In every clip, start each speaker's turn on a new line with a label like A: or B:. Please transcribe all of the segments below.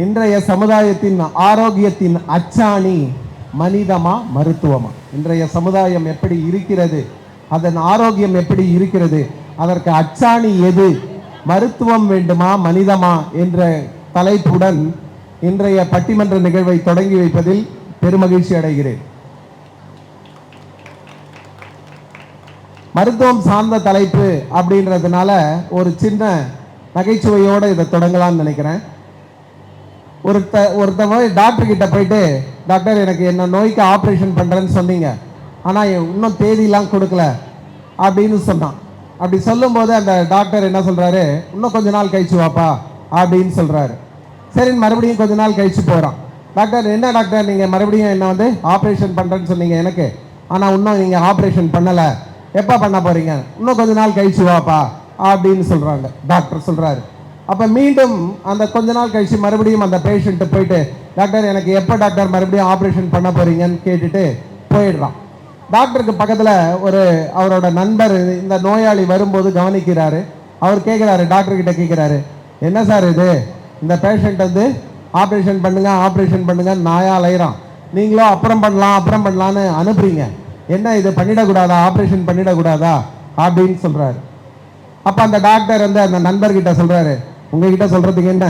A: இன்றைய சமுதாயத்தின் ஆரோக்கியத்தின் அச்சாணி மனிதமா மருத்துவமா? இன்றைய சமுதாயம் எப்படி இருக்கிறது, அதன் ஆரோக்கியம் எப்படி இருக்கிறது, அதற்கு அச்சாணி எது, மருத்துவம் வேண்டுமா மனிதமா என்ற தலைப்புடன் இன்றைய பட்டிமன்ற நிகழ்வை தொடங்கி வைப்பதில் பெருமகிழ்ச்சி அடைகிறேன். மருத்துவம் சார்ந்த தலைப்பு அப்படின்றதுனால ஒரு சின்ன நகைச்சுவையோடு இதை தொடங்கலாம்னு நினைக்கிறேன். ஒருத்தவங்க டாக்டர் கிட்ட போயிட்டு, டாக்டர் எனக்கு என்ன நோய்க்கு ஆப்ரேஷன் பண்ணுறேன்னு சொன்னீங்க, ஆனால் இன்னும் தேதியெலாம் கொடுக்கல அப்படின்னு சொன்னான். அப்படி சொல்லும்போது அந்த டாக்டர் என்ன சொல்கிறாரு, இன்னும் கொஞ்ச நாள் கழிச்சு வாப்பா அப்படின்னு சொல்கிறாரு. சரின்னு மறுபடியும் கொஞ்ச நாள் கழிச்சு போகிறான். டாக்டர் என்ன டாக்டர் நீங்கள் மறுபடியும் என்ன ஆப்ரேஷன் பண்ணுறேன்னு சொன்னீங்க எனக்கு, ஆனால் இன்னும் நீங்கள் ஆப்ரேஷன் பண்ணலை, எப்போ பண்ண போகிறீங்க, இன்னும் கொஞ்ச நாள் கழிச்சு வாப்பா அப்படின்னு சொல்கிறாங்க. டாக்டர் சொல்கிறாரு. அப்போ மீண்டும் அந்த கொஞ்ச நாள் கழிச்சு மறுபடியும் அந்த பேஷண்ட்டு போயிட்டு, டாக்டர் எனக்கு எப்போ டாக்டர் மறுபடியும் ஆப்ரேஷன் பண்ண போகிறீங்கன்னு கேட்டுட்டு போயிடுறான். டாக்டருக்கு பக்கத்தில் அவரோட நண்பர் இந்த நோயாளி வரும்போது கவனிக்கிறாரு. அவர் கேட்குறாரு, டாக்டர்கிட்ட கேட்குறாரு, என்ன சார் இது, இந்த பேஷண்ட் ஆப்ரேஷன் பண்ணுங்க நாயா அலையிறான், நீங்களும் அப்புறம் பண்ணலான்னு அனுப்புறீங்க, என்ன இது பண்ணிடக்கூடாதா, ஆப்ரேஷன் பண்ணிடக்கூடாதா அப்படின்னு சொல்கிறாரு. அப்போ அந்த டாக்டர் அந்த நண்பர்கிட்ட சொல்கிறாரு, உங்ககிட்ட சொல்கிறதுக்கு என்ன,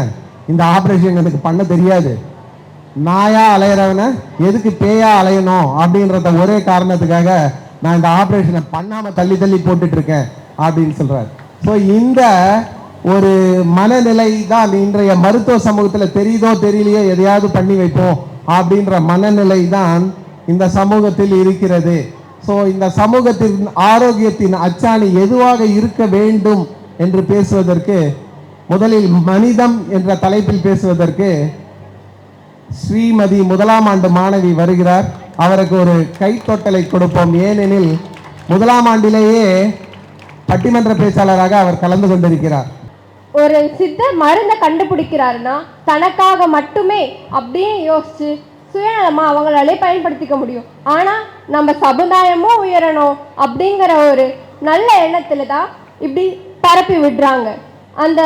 A: இந்த ஆப்ரேஷன் எனக்கு பண்ண தெரியாது, நாயா அலையிறவனை எதுக்கு பேயா அலையணும் அப்படின்றத ஒரே காரணத்துக்காக நான் இந்த ஆப்ரேஷனை பண்ணாமல் தள்ளி போட்டுட்டு இருக்கேன் அப்படின்னு சொல்கிறார். ஸோ இந்த ஒரு மனநிலை தான் இன்றைய மருத்துவ சமூகத்தில் தெரியுதோ தெரியலையோ எதையாவது பண்ணி வைப்போம் அப்படின்ற மனநிலை தான் இந்த சமூகத்தில் இருக்கிறது. ஸோ இந்த சமூகத்தின் ஆரோக்கியத்தின் அச்சாணி எதுவாக இருக்க வேண்டும் என்று பேசுவதற்கு, முதலில் மனிதம் என்ற தலைப்பில் பேசுவதற்கு ஸ்ரீமதி 1ஆம் ஆண்டு மாணவி வருகிறார். அவருக்கு ஒரு கைத்தொட்டலை கொடுப்போம். ஏனெனில் 1ஆம் ஆண்டிலேயே பட்டிமன்ற பேச்சாளராக அவர் கலந்து கொண்டிருக்கிறார்.
B: ஒரு சித்தர் மருந்தை கண்டுபிடிக்கிறாருன்னா தனக்காக மட்டுமே அப்படின்னு யோசிச்சு சுயநலமா அவங்களாலே பயன்படுத்திக்க முடியும். ஆனால் நம்ம சமுதாயமும் உயரணும் அப்படிங்கிற ஒரு நல்ல எண்ணத்துல தான் இப்படி பரப்பி விடுறாங்க. அந்த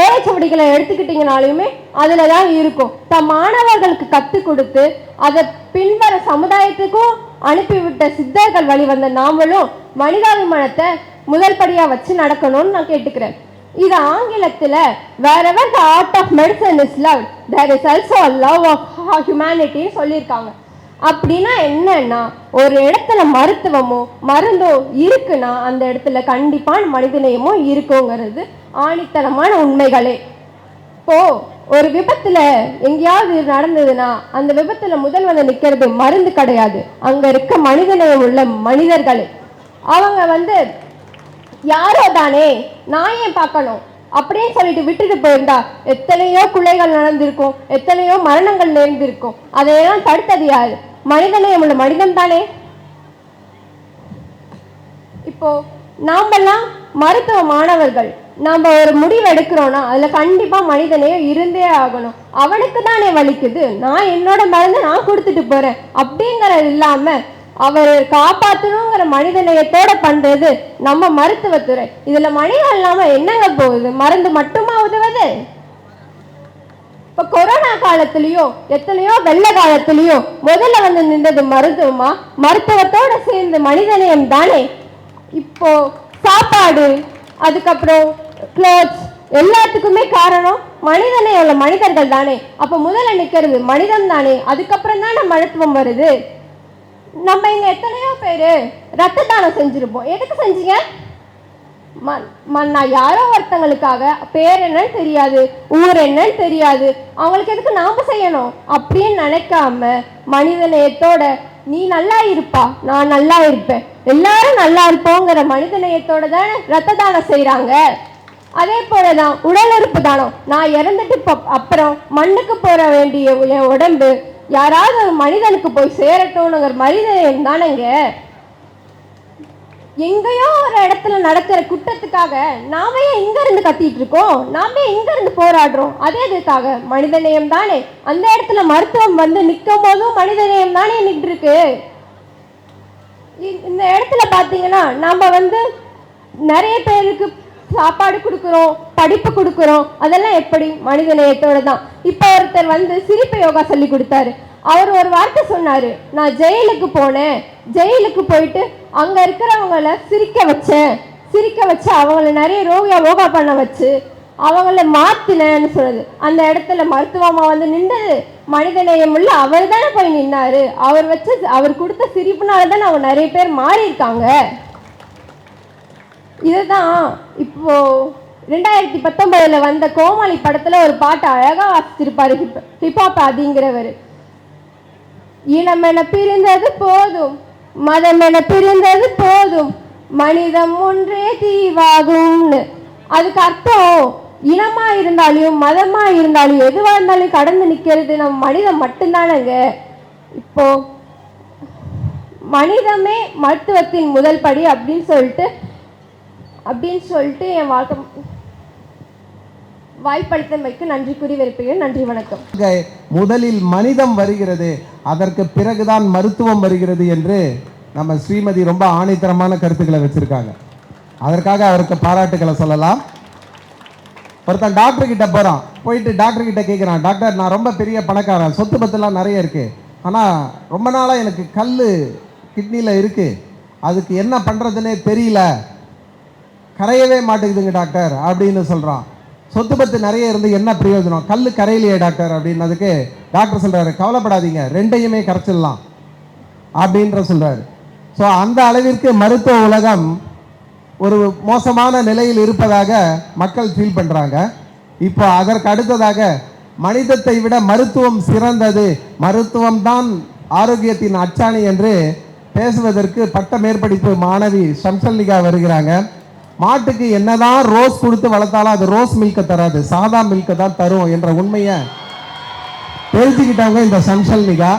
B: ஓலைச்சுவடிகளை எடுத்துக்கிட்டிங்கனாலுமே அதில் தான் இருக்கும். தம் மாணவர்களுக்கு கற்றுக் கொடுத்து அதை பின்வர சமுதாயத்துக்கும் அனுப்பிவிட்ட சித்தர்கள் வழி வந்த நாமளும் மனிதாபிமானத்தை முதல் படியாக வச்சு நடக்கணும்னு நான் கேட்டுக்கிறேன். இது ஆங்கிலத்தில் wherever the art of medicine is loved, there is also a love of humanity சொல்லியிருக்காங்க. அப்படின்னா என்னன்னா, ஒரு இடத்துல மருத்துவமோ மருந்தோ இருக்குன்னா அந்த இடத்துல கண்டிப்பான மனிதநேயமோ இருக்குங்கிறது ஆணித்தனமான உண்மைகளே. இப்போ ஒரு விபத்துல எங்கேயாவது நடந்ததுன்னா அந்த விபத்துல முதல் வந்து நிற்கிறது மருந்து கிடையாது, அங்க இருக்க மனிதநேயம் உள்ள மனிதர்களே. அவங்க யாரோ தானே, நான் ஏன் பார்க்கணும் அப்படின்னு சொல்லிட்டு விட்டுட்டு போயிருந்தா எத்தனையோ கொலைகள் நடந்திருக்கும், எத்தனையோ மரணங்கள் நேர்ந்திருக்கும். அதையெல்லாம் தடுத்தது யாரு? மனிதநேயம் உள்ள மனிதன் தானே. இப்போ நாமெல்லாம் மருத்துவ மாணவர்கள், நம்ம ஒரு முடிவு எடுக்கிறோம்னா அதுல கண்டிப்பா மனிதநேயம் இருந்தே ஆகணும். அவனுக்கு தானே வலிக்குது, நான் என்னோட மருந்தை நான் கொடுத்துட்டு போறேன் அப்படிங்கறது இல்லாம அவர் காப்பாற்றணுங்கிற மனிதநேயத்தோட பண்றது நம்ம மருத்துவத்துறை. இதுல மனிதம் இல்லாம என்னங்க போகுது, மருந்து மட்டுமா உதவுது? இப்ப கொரோனா காலத்திலயோ எத்தனையோ வெள்ள காலத்திலயோ முதல்ல வந்து நின்றது மருத்துவமா, மருத்துவத்தோட சேர்ந்து மனிதநேயம் தானே. இப்போ சாப்பாடு, அதுக்கப்புறம் கிளாத்ஸ், எல்லாத்துக்குமே காரணம் மனிதநேயம் உள்ள மனிதர்கள் தானே. அப்ப முதல்ல நிக்கிறது மனிதன் தானே, அதுக்கப்புறம் தானே மருத்துவம் வருது. நம்ம இங்க எத்தனையோ பேரு ரத்த தானம் செஞ்சிருப்போம். எதுக்கு செஞ்சீங்க? நான் யாரோ ஒருத்தங்களுக்காக, பேர் என்னன்னு தெரியாது, ஊர் என்னன்னு தெரியாது, அவங்களுக்கு எதுக்கு நாம செய்யணும் அப்படின்னு நினைக்காம மனிதநேயத்தோட நீ நல்லா இருப்பா, நான் நல்லா இருப்பேன், எல்லாரும் நல்லா இருப்போங்கிற மனிதநேயத்தோட தானே ரத்த தானம் செய்யறாங்க. அதே போலதான் உடல் உறுப்பு தானம். நான் இறந்துட்டு அப்புறம் மண்ணுக்கு போற வேண்டிய என் உடம்பு யாராவது ஒரு மனிதனுக்கு போய் சேரட்டும்ங்கிற மனிதநேயம் தானேங்க. எங்கேயோ ஒரு இடத்துல நடக்கிற குற்றத்துக்காக நாம ஏன் இங்க இருந்து கத்திட்டு இருக்கோம், நாம இங்க இருந்து போராடுறோம்? அதே இதுக்காக மனிதநேயம் தானே. அந்த இடத்துல மருத்துவம் வந்து நிற்கும் போதும் மனிதநேயம் தானே நின்று இருக்கு. இந்த இடத்துல பாத்தீங்கன்னா நம்ம நிறைய பேருக்கு சாப்பாடு கொடுக்குறோம், படிப்பு கொடுக்குறோம், அதெல்லாம் எப்படி? மனித நேயத்தோட தான். இப்போ ஒருத்தர் வந்து சிரிப்பு யோகா சொல்லி கொடுத்தாரு. அவர் ஒரு வார்த்தை சொன்னாரு, நான் ஜெயிலுக்கு போனேன், ஜெயிலுக்கு போயிட்டு அங்க இருக்கிறவங்கள சிரிக்க வச்சு அவங்கள நிறைய யோகா பண்ண வச்சு அவங்கள மாத்தினேன்னு சொல்லுது. அந்த இடத்துல மருத்துவமா வந்து நின்றது மனிதநேயம் உள்ள அவர் தானே போய் நின்னாரு. அவர் கொடுத்த சிரிப்புனால தானே அவங்க நிறைய பேர் மாறி இருக்காங்க. இதுதான் இப்போ 2019 வந்த கோமாளி படத்துல ஒரு பாட்டு அழகா வாசிச்சிருப்பாரு ஹிப்ஹாப் ஆதிங்கிறவர். இனம் என பிரிந்தது போதும், மதம் என பிரிந்தது போதும், மனிதம் ஒன்றே தீவாகும்னு. அதுக்கு அர்த்தம் இனமா இருந்தாலும் மதமா இருந்தாலும் எதுவா இருந்தாலும் கடந்து நிக்கிறது நம்ம மனிதம் மட்டும்தானங்க. இப்போ மனிதமே மருத்துவத்தின் முதல் படி அப்படின்னு சொல்லிட்டு என் வாய்ப்பளித்தமைக்கு நன்றி கூறி விரும்புகிறேன். நன்றி, வணக்கம்.
A: முதலில் மனிதம் வருகிறது, அதற்கு பிறகுதான் மருத்துவம் வருகிறது என்று நம்ம ஸ்ரீமதி ரொம்ப ஆணித்தரமான கருத்துக்களை வச்சிருக்காங்க. அதற்காக அவருக்கு பாராட்டுக்களை சொல்லலாம். ஒருத்தன் டாக்டர் கிட்ட போறான், போயிட்டு டாக்டர் கிட்ட கேட்குறான், டாக்டர் நான் ரொம்ப பெரிய பணக்காரன், சொத்து பத்துலாம் நிறைய இருக்கு, ஆனால் ரொம்ப நாளாக எனக்கு கல் கிட்னியில் இருக்கு, அதுக்கு என்ன பண்ணுறதுன்னே தெரியல, கரையவே மாட்டேங்குதுங்க டாக்டர் அப்படின்னு சொல்கிறான். சொத்து பத்து நிறைய இருந்து என்ன பிரயோஜனம், கல் கரையிலையே டாக்டர் அப்படின்னதுக்கு டாக்டர் சொல்கிறாரு, கவலைப்படாதீங்க ரெண்டையுமே கரைச்சிடலாம் அப்படின்ற சொல்கிறாரு. ஸோ அந்த அளவிற்கு மருத்துவ உலகம் ஒரு மோசமான நிலையில் இருப்பதாக மக்கள் ஃபீல் பண்ணுறாங்க. இப்போ அதற்கு அடுத்ததாக மனிதத்தை விட மருத்துவம் சிறந்தது, மருத்துவம் தான் ஆரோக்கியத்தின் அச்சாணி என்று பேசுவதற்கு பட்ட மேற்படிப்பு மாணவி ஷம்சல்னிகா வருகிறாங்க. மாட்டுக்கு என்னதான் ரோஸ் கொடுத்து வளர்த்தாலும் அது ரோஸ் மில்கை தராது, சாதா மில்கை தான் தரும் என்ற உண்மையை தெரிஞ்சுக்கிட்டவங்க இந்த ஷம்சல்னிகா.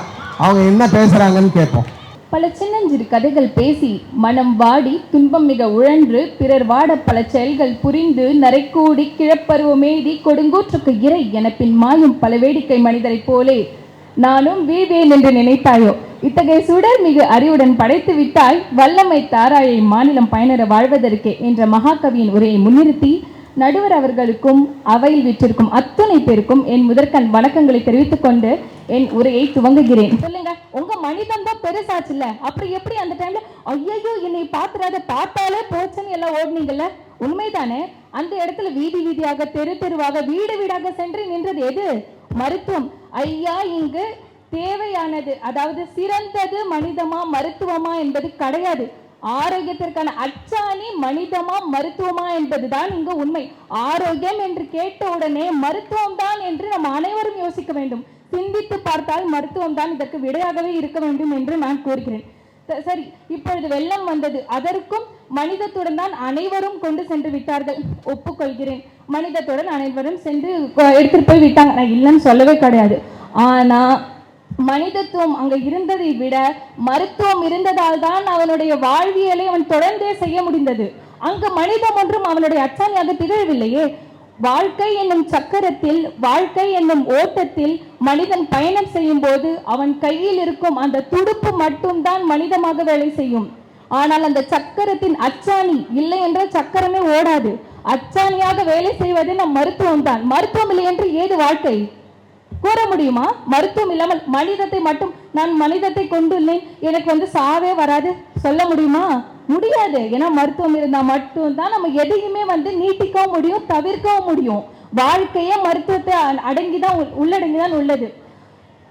A: அவங்க என்ன பேசுறாங்கன்னு கேட்போம்.
C: பல சின்னஞ்சிறு கதைகள் பேசி மனம் வாடி துன்பம் மிக உழன்று பிறர் வாட பல செயல்கள் புரிந்து நரைக்கூடி கிழப்பருவமேதி கொடுங்கூற்றுக்கு இறை என பின் மாயும் பல வேடிக்கை மனிதரை போலே நானும் வீழ்வேன் என்று நினைத்தாயோ. இத்தகைய சுடர் மிகு அறிவுடன் படைத்து விட்டாய், வல்லமை தாராயை மாநிலம் பயனர வாழ்வதற்கே என்ற மகாகவியின் உரையை முன்னிறுத்தி நடுவர் அவர்களுக்கும் அவையில் விற்றிருக்கும் அத்துணை பேருக்கும் என் முதற்கண் வணக்கங்களை தெரிவித்துக் கொண்டு என் உரையை துவங்குகிறேன். சொல்லுங்க, உங்க மனிதன் தான் பெருசாச்சுல்ல, அப்புறம் எப்படி அந்த டைம்ல ஐயோ என்னை பாத்துறாத பார்த்தாலே போச்சுன்னு எல்லாம் ஓடுனீங்கல்ல, உண்மைதானே? அந்த இடத்துல வீதி வீதியாக தெரு தெருவாக வீடு வீடாக சென்று நின்றது எது? மருத்துவம். ஐயா, இங்கு தேவையானது, அதாவது சிறந்தது மனிதமா மருத்துவமா என்பது கிடையாது. ஆரோக்கியத்திற்கான அச்சாணி மனிதமா மருத்துவமா என்பதுதான் இங்கு உண்மை. ஆரோக்கியம் என்று கேட்ட உடனே மருத்துவம் தான் என்று நம்ம அனைவரும் யோசிக்க வேண்டும். சிந்தித்து பார்த்தால் மருத்துவம் தான் இதற்கு விடையாகவே இருக்க வேண்டும் என்று நான் கூறுகிறேன். சரி, இப்பொழுது வெள்ளம் வந்தது, அதற்கும் மனிதத்துடன் தான் அனைவரும் கொண்டு சென்று விட்டார்கள், ஒப்புக்கொள்கிறேன். மனிதத்துடன் அனைவரும் சென்று எடுத்துட்டு போய் விட்டாங்க, நான் இல்லைன்னு சொல்லவே கிடையாது. ஆனா மனிதத்துவம் அங்க இருந்ததை விட மருத்துவம் இருந்ததால் தான் அவனுடைய வாழ்வியலை அவன் தொடர்ந்தே செய்ய முடிந்தது. அங்கு மனிதம் ஒன்றும் அவனுடைய அச்சாணியாக திகழவில்லையே. வாழ்க்கை என்னும் சக்கரத்தில், வாழ்க்கை என்னும் ஓட்டத்தில் மனிதன் பயணம் செய்யும் போது அவன் கையில் இருக்கும் அந்த துடுப்பு மட்டும்தான் மனிதமாக வேலை செய்யும். ஆனால் அந்த சக்கரத்தின் அச்சாணி இல்லை என்றால் சக்கரமே ஓடாது. அச்சாணியாக வேலை செய்வது நம் மருத்துவம் தான். மருத்துவம் இல்லை என்று ஏது வாழ்க்கை கூற முடியுமா? மருத்துவம் இல்லாமல் மனிதத்தை மட்டும் நான் மனிதத்தை கொண்டுள்ளேன் எனக்கு சாவே வராது சொல்ல முடியுமா? முடியாது. ஏன்னா மருத்துவம் இருந்தா மட்டும்தான் நம்ம எதையுமே நீட்டிக்கவும் முடியும், தவிர்க்கவும் முடியும். வாழ்க்கையே மருத்துவத்தை அடங்கிதான் உள்ளடங்கிதான் உள்ளது.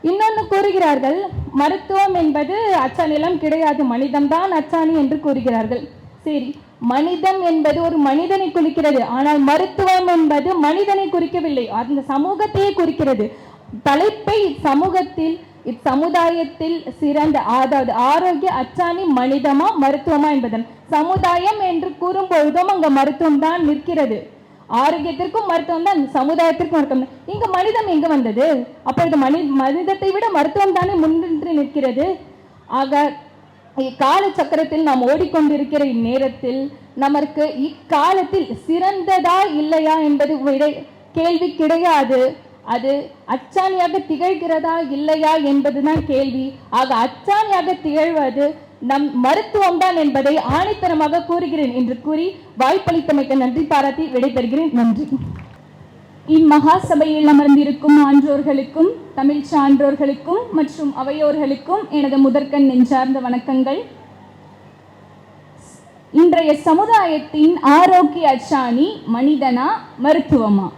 C: இன்னொன்னு கூறுகிறார்கள், மருத்துவம் என்பது அச்சாணியெல்லாம் கிடையாது, மனிதம்தான் அச்சாணி என்று கூறுகிறார்கள். சரி, மனிதம் என்பது ஒரு மனிதனை குறிக்கிறது, ஆனால் மருத்துவம் என்பது மனிதனை குறிக்கவில்லை, அந்த சமூகத்தையே குறிக்கிறது. தலைப்பை சமூகத்தில் இச்சமுதாயத்தில் சிறந்த, அதாவது ஆரோக்கிய அச்சாணி மனிதமா மருத்துவமா என்பதன் சமுதாயம் என்று கூறும்பொழுதும் அங்க மருத்துவம் தான் நிற்கிறது. ஆரோக்கியத்திற்கும் மருத்துவம் தான், சமுதாயத்திற்கும் மருத்துவம் தான். இங்க மனிதம் எங்க வந்தது? அப்பொழுது மனிதத்தை விட மருத்துவம் தானே முன்னின்று நிற்கிறது. ஆக இக்கால சக்கரத்தில் நாம் ஓடிக்கொண்டிருக்கிற இந்நேரத்தில் நமக்கு இக்காலத்தில் சிறந்ததா இல்லையா என்பது கேள்வி கிடையாது. அது அச்சாணியாக திகழ்கிறதா இல்லையா என்பதுதான் கேள்வி. ஆக அச்சாணியாக திகழ்வது நம் மருத்துவம் தான் என்பதை ஆணித்தரமாக கூறுகிறேன் என்று கூறி வாய்ப்பளித்தமைக்கு நன்றி பாராட்டி விடைபெறுகிறேன். நன்றி. இம்மகா சபையில் அமர்ந்திருக்கும் ஆன்றோர்களுக்கும் தமிழ் சான்றோர்களுக்கும் மற்றும் அவையோர்களுக்கும் எனது முதற்கண் நெஞ்சார்ந்த வணக்கங்கள். இன்றைய சமுதாயத்தின் ஆரோக்கிய அச்சாணி மனிதனா மருத்துவமா?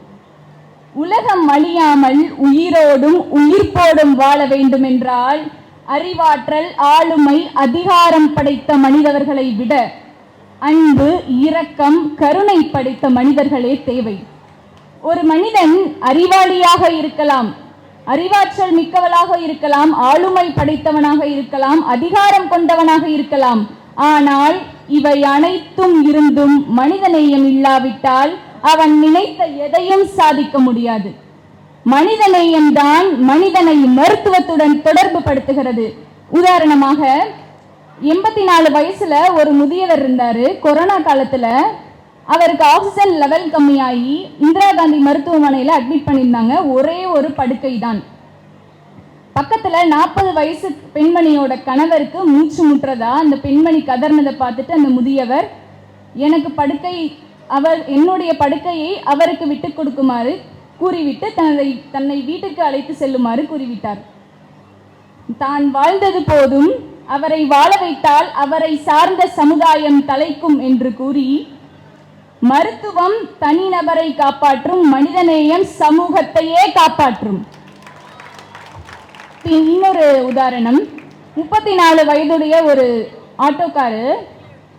C: உலகம் அழியாமல் உயிரோடும் உயிர்ப்போடும் வாழ வேண்டும் என்றால் அறிவாற்றல், ஆளுமை, அதிகாரம் படைத்த மனிதர்களை விட அன்பு, இரக்கம், கருணை படைத்த மனிதர்களே தேவை. ஒரு மனிதன் அறிவாளியாக இருக்கலாம், அறிவாற்றல் மிக்கவளாக இருக்கலாம், ஆளுமை படைத்தவனாக இருக்கலாம், அதிகாரம் கொண்டவனாக இருக்கலாம். ஆனால் இவை அனைத்தும் இருந்தும் மனிதநேயம் இல்லாவிட்டால் அவன் நினைத்த எதையும் சாதிக்க முடியாது. மனிதநேயம் தான் மனிதனை மருத்துவத்துடன் தொடர்பு படுத்துகிறது. உதாரணமாக 84 வயசுல ஒரு முதியவர் இருந்தாரு. கொரோனா காலத்துல அவருக்கு ஆக்சிஜன் லெவல் கம்மியாகி இந்திரா காந்தி மருத்துவமனையில அட்மிட் பண்ணியிருந்தாங்க. ஒரே ஒரு படுக்கை தான். பக்கத்துல 40 வயசு பெண்மணியோட கணவருக்கு மூச்சு முட்டுறதா அந்த பெண்மணி கதர்னதை பார்த்துட்டு அந்த முதியவர் என்னுடைய படுக்கையை அவருக்கு விட்டு கொடுக்குமாறு கூறிவிட்டு தன்னை வீட்டுக்கு அழைத்து செல்லுமாறு கூறிவிட்டார். தான் வாழ்ந்தது போதும், அவரை வாழ வைத்தால் அவரை சார்ந்த சமுதாயம் தலைக்கும் என்று கூறி மருத்துவம் தனிநபரை காப்பாற்றும், மனிதநேயம் சமூகத்தையே காப்பாற்றும். இன்னொரு உதாரணம், 34 வயதுடைய ஒரு ஆட்டோக்காரு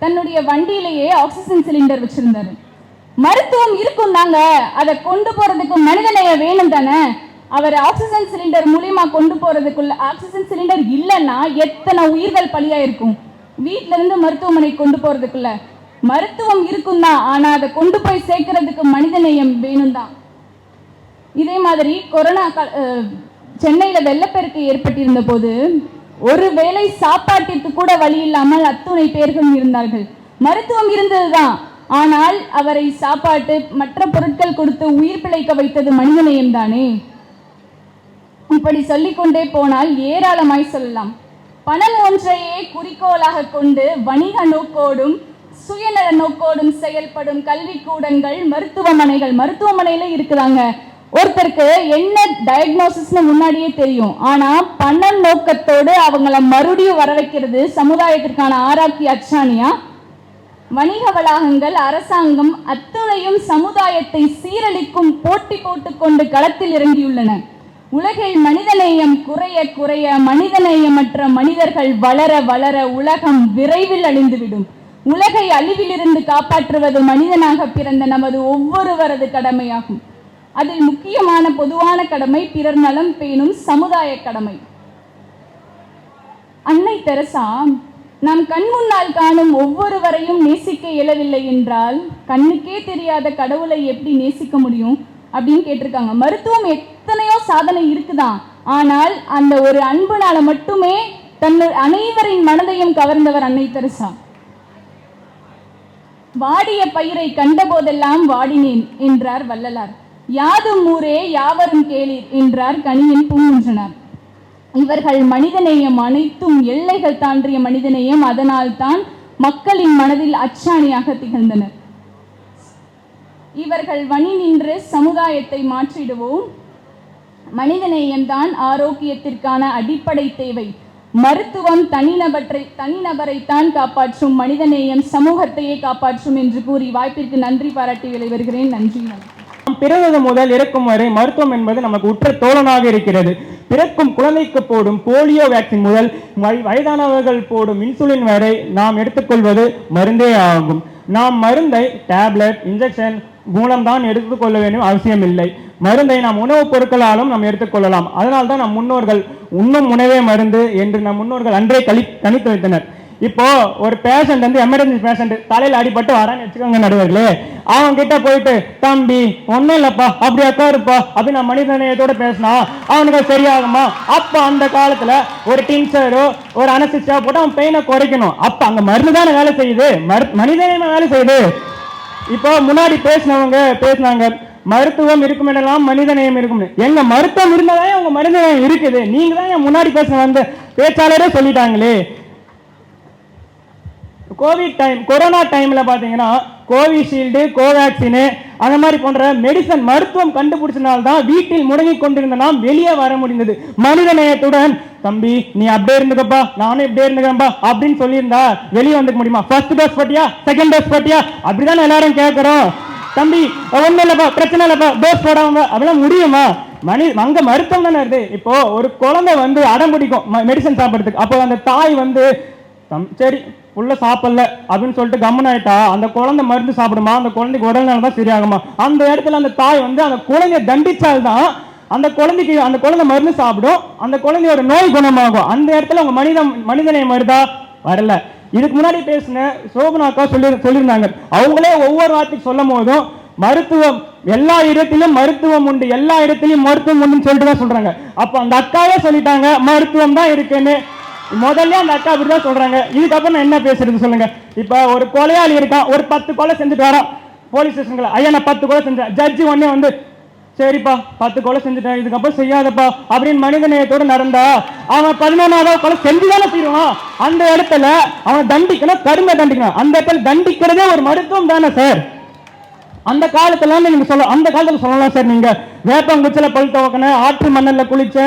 C: தன்னுடைய வண்டியிலேயே ஆக்சிஜன் சிலிண்டர் வச்சிருந்தாரு. மருத்துவம் இருக்கும் தாங்க, அதை கொண்டு போறதுக்கு மனிதநேயம் வேணும் தானே. அவர் ஆக்சிஜன் சிலிண்டர் மூலியமா கொண்டு போறதுக்குள்ள ஆக்சிஜன் சிலிண்டர் இல்லைன்னா எத்தனை உயிர்கள் பலியா இருக்கும். வீட்டுல இருந்து மருத்துவமனை கொண்டு போறதுக்குள்ள மருத்துவம் இருக்கும் தான், ஆனா அதை கொண்டு போய் சேர்க்கறதுக்கு மனிதநேயம் வேணும் தான். இதே மாதிரி கொரோனா சென்னையில வெள்ளப்பெருக்கு ஏற்பட்டிருந்த போது ஒரு வேளை சாப்பாட்டிற்கு கூட வழி இல்லாமல் அத்துணை பேர்கள் இருந்தார்கள். மருத்துவம் இருந்ததுதான், ஆனால் அவரை சாப்பாட்டு மற்ற பொருட்கள் கொடுத்து உயிர் பிழைக்க வைத்தது மனிதநேயம் தானே. இப்படி சொல்லிக்கொண்டே போனால் ஏராளமாய் சொல்லலாம். பணம் ஒன்றையே குறிக்கோளாக கொண்டு வணிக நோக்கோடும் சுயநல நோக்கோடும் செயல்படும் கல்விக்கூடங்கள், மருத்துவமனையில இருக்குறாங்க. ஒருத்தருக்கு என்ன டயக்னோசிஸ்னு முன்னாடியே தெரியும், ஆனா பணம் நோக்கத்தோடு அவங்கள மறுபடியும் வர வைக்கிறது சமுதாயத்திற்கான ஆரோக்கிய அச்சாணியா? வணிக வளாகங்கள், அரசாங்கம் அத்துணையும் சமுதாயத்தை சீரழிக்கும் போட்டி போட்டுக்கொண்டு களத்தில் இறங்கியுள்ளன. உலகில் மனிதநேயம் குறைய குறைய மனிதநேயமற்ற மனிதர்கள் வளர வளர உலகம் விரைவில் அழிந்துவிடும். உலகை அழிவிலிருந்து காப்பாற்றுவது மனிதனாக பிறந்த நமது ஒவ்வொருவரது கடமையாகும். அதில் முக்கியமான பொதுவான கடமை பிறர் நலம் பேணும் சமுதாய கடமை. அன்னை தெரசா, நாம் கண் முன்னால் காணும் ஒவ்வொருவரையும் நேசிக்க இயலவில்லை என்றால் கண்ணுக்கே தெரியாத கடவுளை எப்படி நேசிக்க முடியும் அப்படின்னு கேட்டிருக்காங்க. மருத்துவம் எத்தனையோ சாதனை இருக்குதான், ஆனால் அந்த ஒரு அன்புனால மட்டுமே அனைவரின் மனதையும் கவர்ந்தவர் அன்னை தெரசா. வாடிய பயிரை கண்ட போதெல்லாம் வாடினேன் என்றார் வள்ளலார். யாதும் ஊரே யாவரும் கேளீர் என்றார் கனியன் பூங்குன்றனார். இவர்கள் மனிதநேயம் அனைத்தும் எல்லைகள் தாண்டிய மனிதநேயம். அதனால் தான் மக்களின் மனதில் அச்சாணியாக திகழ்ந்தனர். இவர்கள் வழி நின்று சமுதாயத்தை மாற்றிடுவோம். மனிதநேயம்தான் ஆரோக்கியத்திற்கான அடிப்படை தேவை. மருத்துவம் தனிநபரைத்தான் காப்பாற்றும், மனிதநேயம் சமூகத்தையே காப்பாற்றும் என்று கூறி வாய்ப்பிற்கு நன்றி பாராட்டி விளைவருகிறேன். நன்றி.
D: பிறந்தது முதல் இறக்கும் வரை மருத்துவம் என்பது நமக்கு உற்ற தோழனாக இருக்கிறது. பிறக்கும் குழந்தைக்கு போடும் போலியோ வேக்சின் முதல் வயதானவர்கள் போடும் இன்சுலின் வரை நாம் எடுத்துக்கொள்வது மருந்தே ஆகும். நாம் மருந்தை டேப்லெட், இன்ஜெக்ஷன் மூலம்தான் எடுத்துக்கொள்ள வேண்டிய அவசியம் இல்லை. மருந்தை நாம் உணவுப் பொருட்களாலும் நாம் எடுத்துக்கொள்ளலாம். அதனால்தான் நம் முன்னோர்கள் உண்ணும் உணவே மருந்து என்று நம் முன்னோர்கள் அன்றே கணித்து வைத்தனர். இப்போ ஒரு பேஷண்ட் வந்து எமர்ஜென்சி பேஷண்ட் தலையில் அடிபட்டு வரான்னு வச்சுக்கோங்க நடுவர்களே, அவங்க கிட்ட போயிட்டு தம்பி ஒன்றும் இல்லப்பா அப்படி அக்காருப்பா அப்படின்னு மனிதநேயத்தோட பேசினா அவனுக்கு சரியாகுமா? அப்போ அந்த காலத்துல ஒரு டின்சரோ ஒரு அனசிஸ்டா போட்டு அவன் பெயினை குறைக்கணும். அப்ப அங்க மருந்து தானே வேலை செய்யுது, மனிதநேயமா வேலை செய்யுது. இப்போ முன்னாடி பேசினாங்க மருத்துவம் இருக்கும் இடலாம் மனிதநேயம் இருக்கும். எங்க மருத்துவம் இருந்தாதான் உங்க மனிதநேயம் இருக்குது. நீங்க தான் என் முன்னாடி பேசின வந்து பேச்சாளரே சொல்லிட்டாங்களே. கொரோனா டைம்ல பாத்தீங்கன்னா கோவிஷீல்டு, கோவேக்சின் அந்த மாதிரி போன்ற மெடிசன் மருத்துவம் கண்டுபிடிச்சனால்தான் வீட்டில் முடங்கி கொண்டிருந்த நாம் வெளியே வர முடிந்தது. மனித நேயத்துடன் தம்பி நீ அப்படியே இருந்துக்கப்பா, நானும் இப்படியே இருந்துக்கப்பா அப்படின்னு சொல்லியிருந்தா வெளியே வந்துக்க முடியுமா? ஃபர்ஸ்ட் டோஸ் போட்டியா, செகண்ட் டோஸ் போட்டியா, அப்படிதான் எல்லாரும் கேட்கிறோம். தம்பி ஒன்றும் இல்லப்பா, பிரச்சனை இல்லப்பா, டோஸ் போடாம அப்படிலாம் முடியுமா? அங்க மருத்துவம் தானே இருக்கு. இப்போ ஒரு குழந்தை வந்து அடம் பிடிக்கும் மெடிசன் சாப்பிட்றதுக்கு, அப்போ அந்த தாய் வந்து சரி உள்ள சாப்பிடல அப்படின்னு சொல்லிட்டு கம்மன் ஆயிட்டா அந்த குழந்தை மருந்து சாப்பிடுமா? அந்த குழந்தைக்கு உடல்நலம் தான் சரியாகுமா? அந்த இடத்துல அந்த தாய் வந்து அந்த குழந்தைய தண்டிச்சால்தான் அந்த குழந்தை மருந்து சாப்பிடும், அந்த குழந்தையோட நோய் குணமாகும். அந்த இடத்துல உங்க மனிதனை மருதா வரல. இதுக்கு முன்னாடி பேசின சோபனாக்கா சொல்லியிருந்தாங்க, அவங்களே ஒவ்வொரு வார்த்தைக்கு சொல்லும் போதும் மருத்துவம் எல்லா இடத்திலும் மருத்துவம் உண்டு, எல்லா இடத்திலும் மருத்துவம் உண்டுன்னு சொல்லிட்டு தான் சொல்றாங்க. அப்ப அந்த அக்காவே சொல்லிட்டாங்க மருத்துவம் தான் இருக்குன்னு. முதல்ல அந்த அக்கா அப்படிதான் சொல்றாங்க. இதுக்கப்புறம் நான் என்ன பேசுறது சொல்லுங்க? இப்ப ஒரு கொலையாளி இருக்கான், ஒரு 10 கொலை செஞ்சுட்டு வரான் போலீஸ் ஸ்டேஷன்ல, ஐயா நான் 10 கொலை செஞ்சேன். ஜட்ஜி உடனே வந்து சரிப்பா 10 கொலை செஞ்சுட்டேன், இதுக்கப்புறம் செய்யாதப்பா அப்படின்னு மனிதநேயத்தோட நடந்தா அவன் 11வது கொலை செஞ்சுதானே செய்வான். அந்த இடத்துல அவன் தண்டிக்கணும், கடுமை தண்டிக்கணும். அந்த இடத்துல தண்டிக்கிறதே ஒரு மருத்துவம் தானே சார்? அந்த காலத்துல நீங்க அந்த காலத்துல சொல்லலாம் சார், நீங்க வேப்பங்குச்சில பல் துவக்கின, ஆற்று மணல்ல குளிச்ச,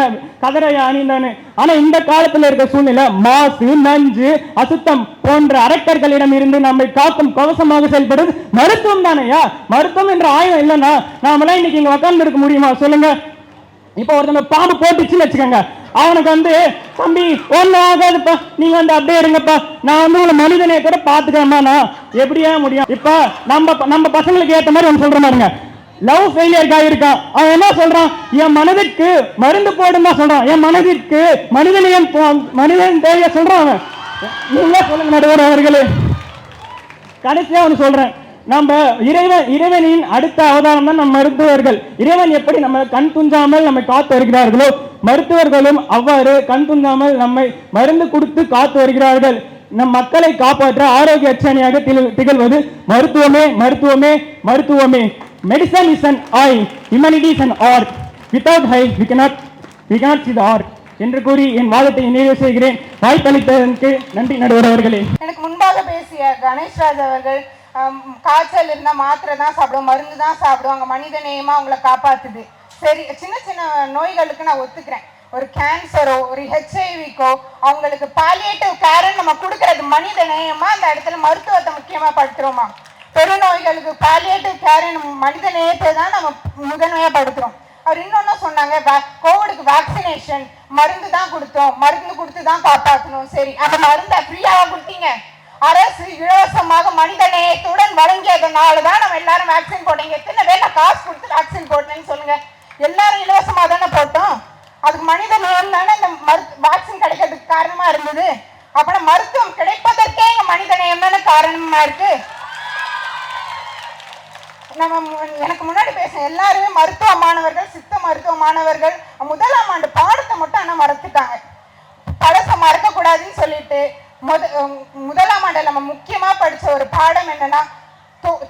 D: கதரைய அணிந்தானு. ஆனா இந்த காலத்துல இருக்க சூழ்நிலை மாசு, நஞ்சு, அசுத்தம் போன்ற அரக்கர்களிடம் இருந்து நம்மை காக்கும் கவசமாக செயல்படுறது மருத்துவம் தானையா? மருத்துவம் என்ற ஆயுதம் இல்லைன்னா நாமெல்லாம் இன்னைக்கு இங்க உட்கார்ந்து இருக்க முடியுமா சொல்லுங்க? இப்ப ஒருத்தங்க பாம்பு போட்டுச்சுன்னு வச்சுக்கோங்க, அவனுக்கு வந்து தம்பி ஒண்ணு ஆகாதுப்பா, நீங்க வந்து அப்படியே இருங்கப்பா, நான் வந்து உங்களை மனிதனைய கூட பாத்துக்கிறேன்னா எப்படியா முடியும்? இப்ப நம்ம பசங்களுக்கு ஏற்ற மாதிரி ஒன்று சொல்ற மாதிரிங்க, லவ் ஃபெயிலியர் ஆகியிருக்கான், அவன் என்ன சொல்றான்? என் மனதிற்கு மருந்து போடும் தான் சொல்றான், என் மனதிற்கு மனிதன் தேவையா சொல்றான் அவன். நீங்களே சொல்லுங்க நடுவர் அவர்களே. கடைசியா ஒன்று சொல்றேன், நம்ம இறைவனின் அடுத்த அவதாரம் தான் நம்ம மருத்துவர்கள். இறைவன் எப்படி நம்ம கண் துஞ்சாமல் நம்மை காத்து வருகிறார்களோ, மருத்துவர்களும் அவ்வாறு கண் துஞ்சாமல் நம்மை மருந்து கொடுத்து காத்து வருகிறார்கள். நம் மக்களை காப்பாற்ற ஆரோக்கிய அச்சாணியாக திகழ்வது மருத்துவமே, மருத்துவமே, மருத்துவமே. Medicine is an eye, humanity is an art. Without eye we cannot see the art என்று கூறி என் வாதத்தை நிறைவு செய்கிறேன். வாய்ப்பளித்ததற்கு நன்றி நடுவர் அவர்களே.
E: எனக்கு முன்பாக பேசிய கணேஷ்ராஜ் அவர்கள் காய்ச்சல் இருந்தால் மாத்திரை தான் சாப்பிடுவோம், மருந்து தான் சாப்பிடுவாங்க, மனித நேயமாக அவங்கள காப்பாற்றுது. சரி, சின்ன சின்ன நோய்களுக்கு நான் ஒத்துக்கிறேன். ஒரு கேன்சரோ ஒரு ஹெச்ஐவிக்கோ அவங்களுக்கு பாலியேட்டிவ் கேர் நம்ம கொடுக்கறது மனித நேயமா? அந்த இடத்துல மருத்துவத்தை முக்கியமாக படுத்துறோமா? பெருநோய்களுக்கு பாலியேட்டிவ் கேர் மனித நேயத்தை தான் நம்ம முதன்மையாக படுத்துறோம். அவர் இன்னொன்னு சொன்னாங்க, கோவிடுக்கு வேக்சினேஷன் மருந்து தான் கொடுத்தோம், மருந்து கொடுத்து தான் காப்பாற்றணும். சரி, அந்த மருந்தை ஃப்ரீயாக கொடுத்தீங்க, அரசு இலவசமாக மனித நேயத்துடன் வழங்கியதுனால தான் நம்ம எல்லாரும் வேக்சின் போட்டீங்க. எத்தனை பேர் நான் காசு கொடுத்து வேக்சின் போட்டேன்னு சொல்லுங்க? எல்லாரும் இலவசமாக தானே போட்டோம். அதுக்கு மனித நேயம் தானே இந்த வேக்சின் கிடைக்கிறதுக்கு காரணமா இருந்தது. அப்ப மருத்துவம் கிடைப்பதற்கே இங்க மனித நேயம் தானே காரணமா இருக்கு. நம்ம எனக்கு முன்னாடி பேச எல்லாருமே மருத்துவ மாணவர்கள், சித்த மருத்துவ மாணவர்கள். முதலாம் ஆண்டு பாடத்தை மட்டும் ஆனா மறந்துட்டாங்க. பழசை மறக்க கூடாதுன்னு சொல்லிட்டு முதலாம் ஆண்டு நம்ம முக்கியமா படிச்ச ஒரு பாடம் என்னன்னா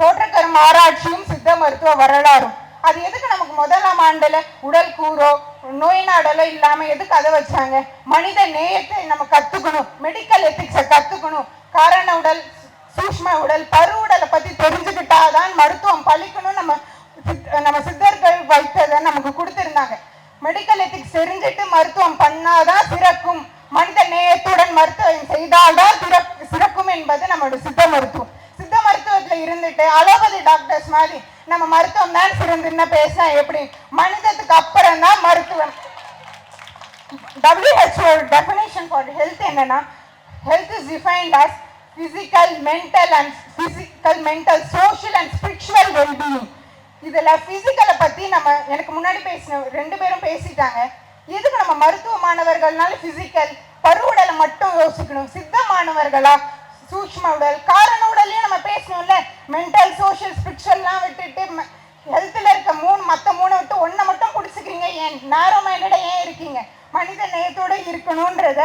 E: தோற்றக்கரும் ஆராய்ச்சியும் சித்த மருத்துவ வரலாறும். அது எதுக்கு நமக்கு முதலாம் ஆண்டுல உடல் கூறோ நோய் நாடலோ இல்லாம எதுக்கு அதை வச்சாங்க? மனித நேயத்தை நம்ம கத்துக்கணும், மெடிக்கல் எத்திக்ஸை கத்துக்கணும். காரண உடல், சூஷ்ம உடல், பரு உடலை பத்தி தெரிஞ்சுக்கிட்டாதான் மருத்துவம் பழிக்கணும். நம்ம சித்தர்கள் வைத்ததை நமக்கு கொடுத்திருந்தாங்க. மெடிக்கல் எத்திக்ஸ் தெரிஞ்சுட்டு மருத்துவம் பண்ணாதான் சிறக்கும், மனித நேயத்துடன் மருத்துவம் செய்தால்தான் சிறக்கும் என்பது நம்மளோட சித்த மருத்துவம். சித்த மருத்துவத்துல இருந்துட்டு அலோபதி டாக்டர்ஸ் மாதிரி நம்ம மருத்துவம் தான் சிறந்துன்னு பேசினா எப்படி? மனிதத்துக்கு அப்புறம் தான் மருத்துவம். WHO definition for health என்னன்னா, health is defined as physical, mental, social and spiritual well-being. இதுல பிசிக்கலை பத்தி எனக்கு முன்னாடி பேசின 2 பேரும் பேசிட்டாங்க. எதுக்கு நம்ம மருத்துவ மாணவர்கள்னால பிசிக்கல் பருவுடலை மட்டும் யோசிக்கணும்? சித்த மாணவர்களா சூஷ்ம உடல், காரண உடலையும் நம்ம பேசணும்ல. மென்டல், சோஷியல், ஸ்பிரிச்சுவல்லாம் விட்டுட்டு ஹெல்த்ல இருக்க மற்ற 3 விட்டு 1 மட்டும் பிடிச்சிக்கிறீங்க. ஏன் நேரோ மைண்டடா ஏன் இருக்கீங்க? மனித நேயத்தோட இருக்கணும்ன்றத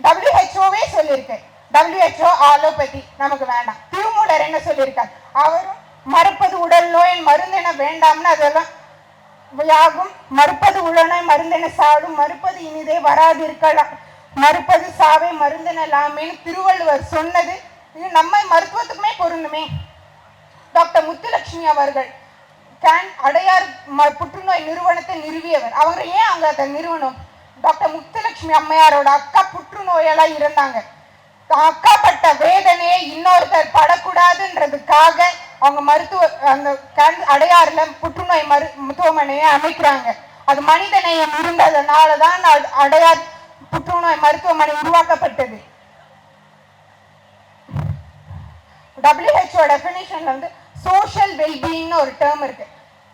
E: WHO சொல்லியிருக்கு. WHO ஆலோபதி நமக்கு வேண்டாம். திருமூலர் என்ன சொல்லியிருக்காரு? அவரும் மறுப்பது உடல் நோயின் மருந்தென வேண்டாம்னு அதெல்லாம் யாகும். மறுப்பது உடனோய் மருந்தென சாடும், மறுப்பது இனிதே வராது இருக்கலாம், மறுப்பது சாவை மருந்தெனலாமேன்னு திருவள்ளுவர் சொன்னது இது நம்ம மருத்துவத்துக்குமே பொருந்துமே. டாக்டர் முத்துலட்சுமி அவர்கள் அடையார் புற்றுநோய் நிறுவனத்தை நிறுவியவர். அவங்க ஏன் அவங்க அதை நிறுவனம்? டாக்டர் முத்துலட்சுமி அம்மையாரோட அக்கா புற்றுநோயெல்லாம் இருந்தாங்க. அக்கா பட்ட வேதனையை இன்னொருத்தர் படக்கூடாதுன்றதுக்காக அவங்க அந்த அடையாறுல புற்றுநோய் மருத்துவமனையை அமைக்கிறாங்க. அது மனிதநேயம் இருந்ததுனால தான் அடையார் புற்றுநோய் மருத்துவமனை உருவாக்கப்பட்டது. WHO டெஃபினிஷன்ல வந்து சோஷியல் வெல்பீயிங்னு ஒரு டேர்ம் இருக்கு.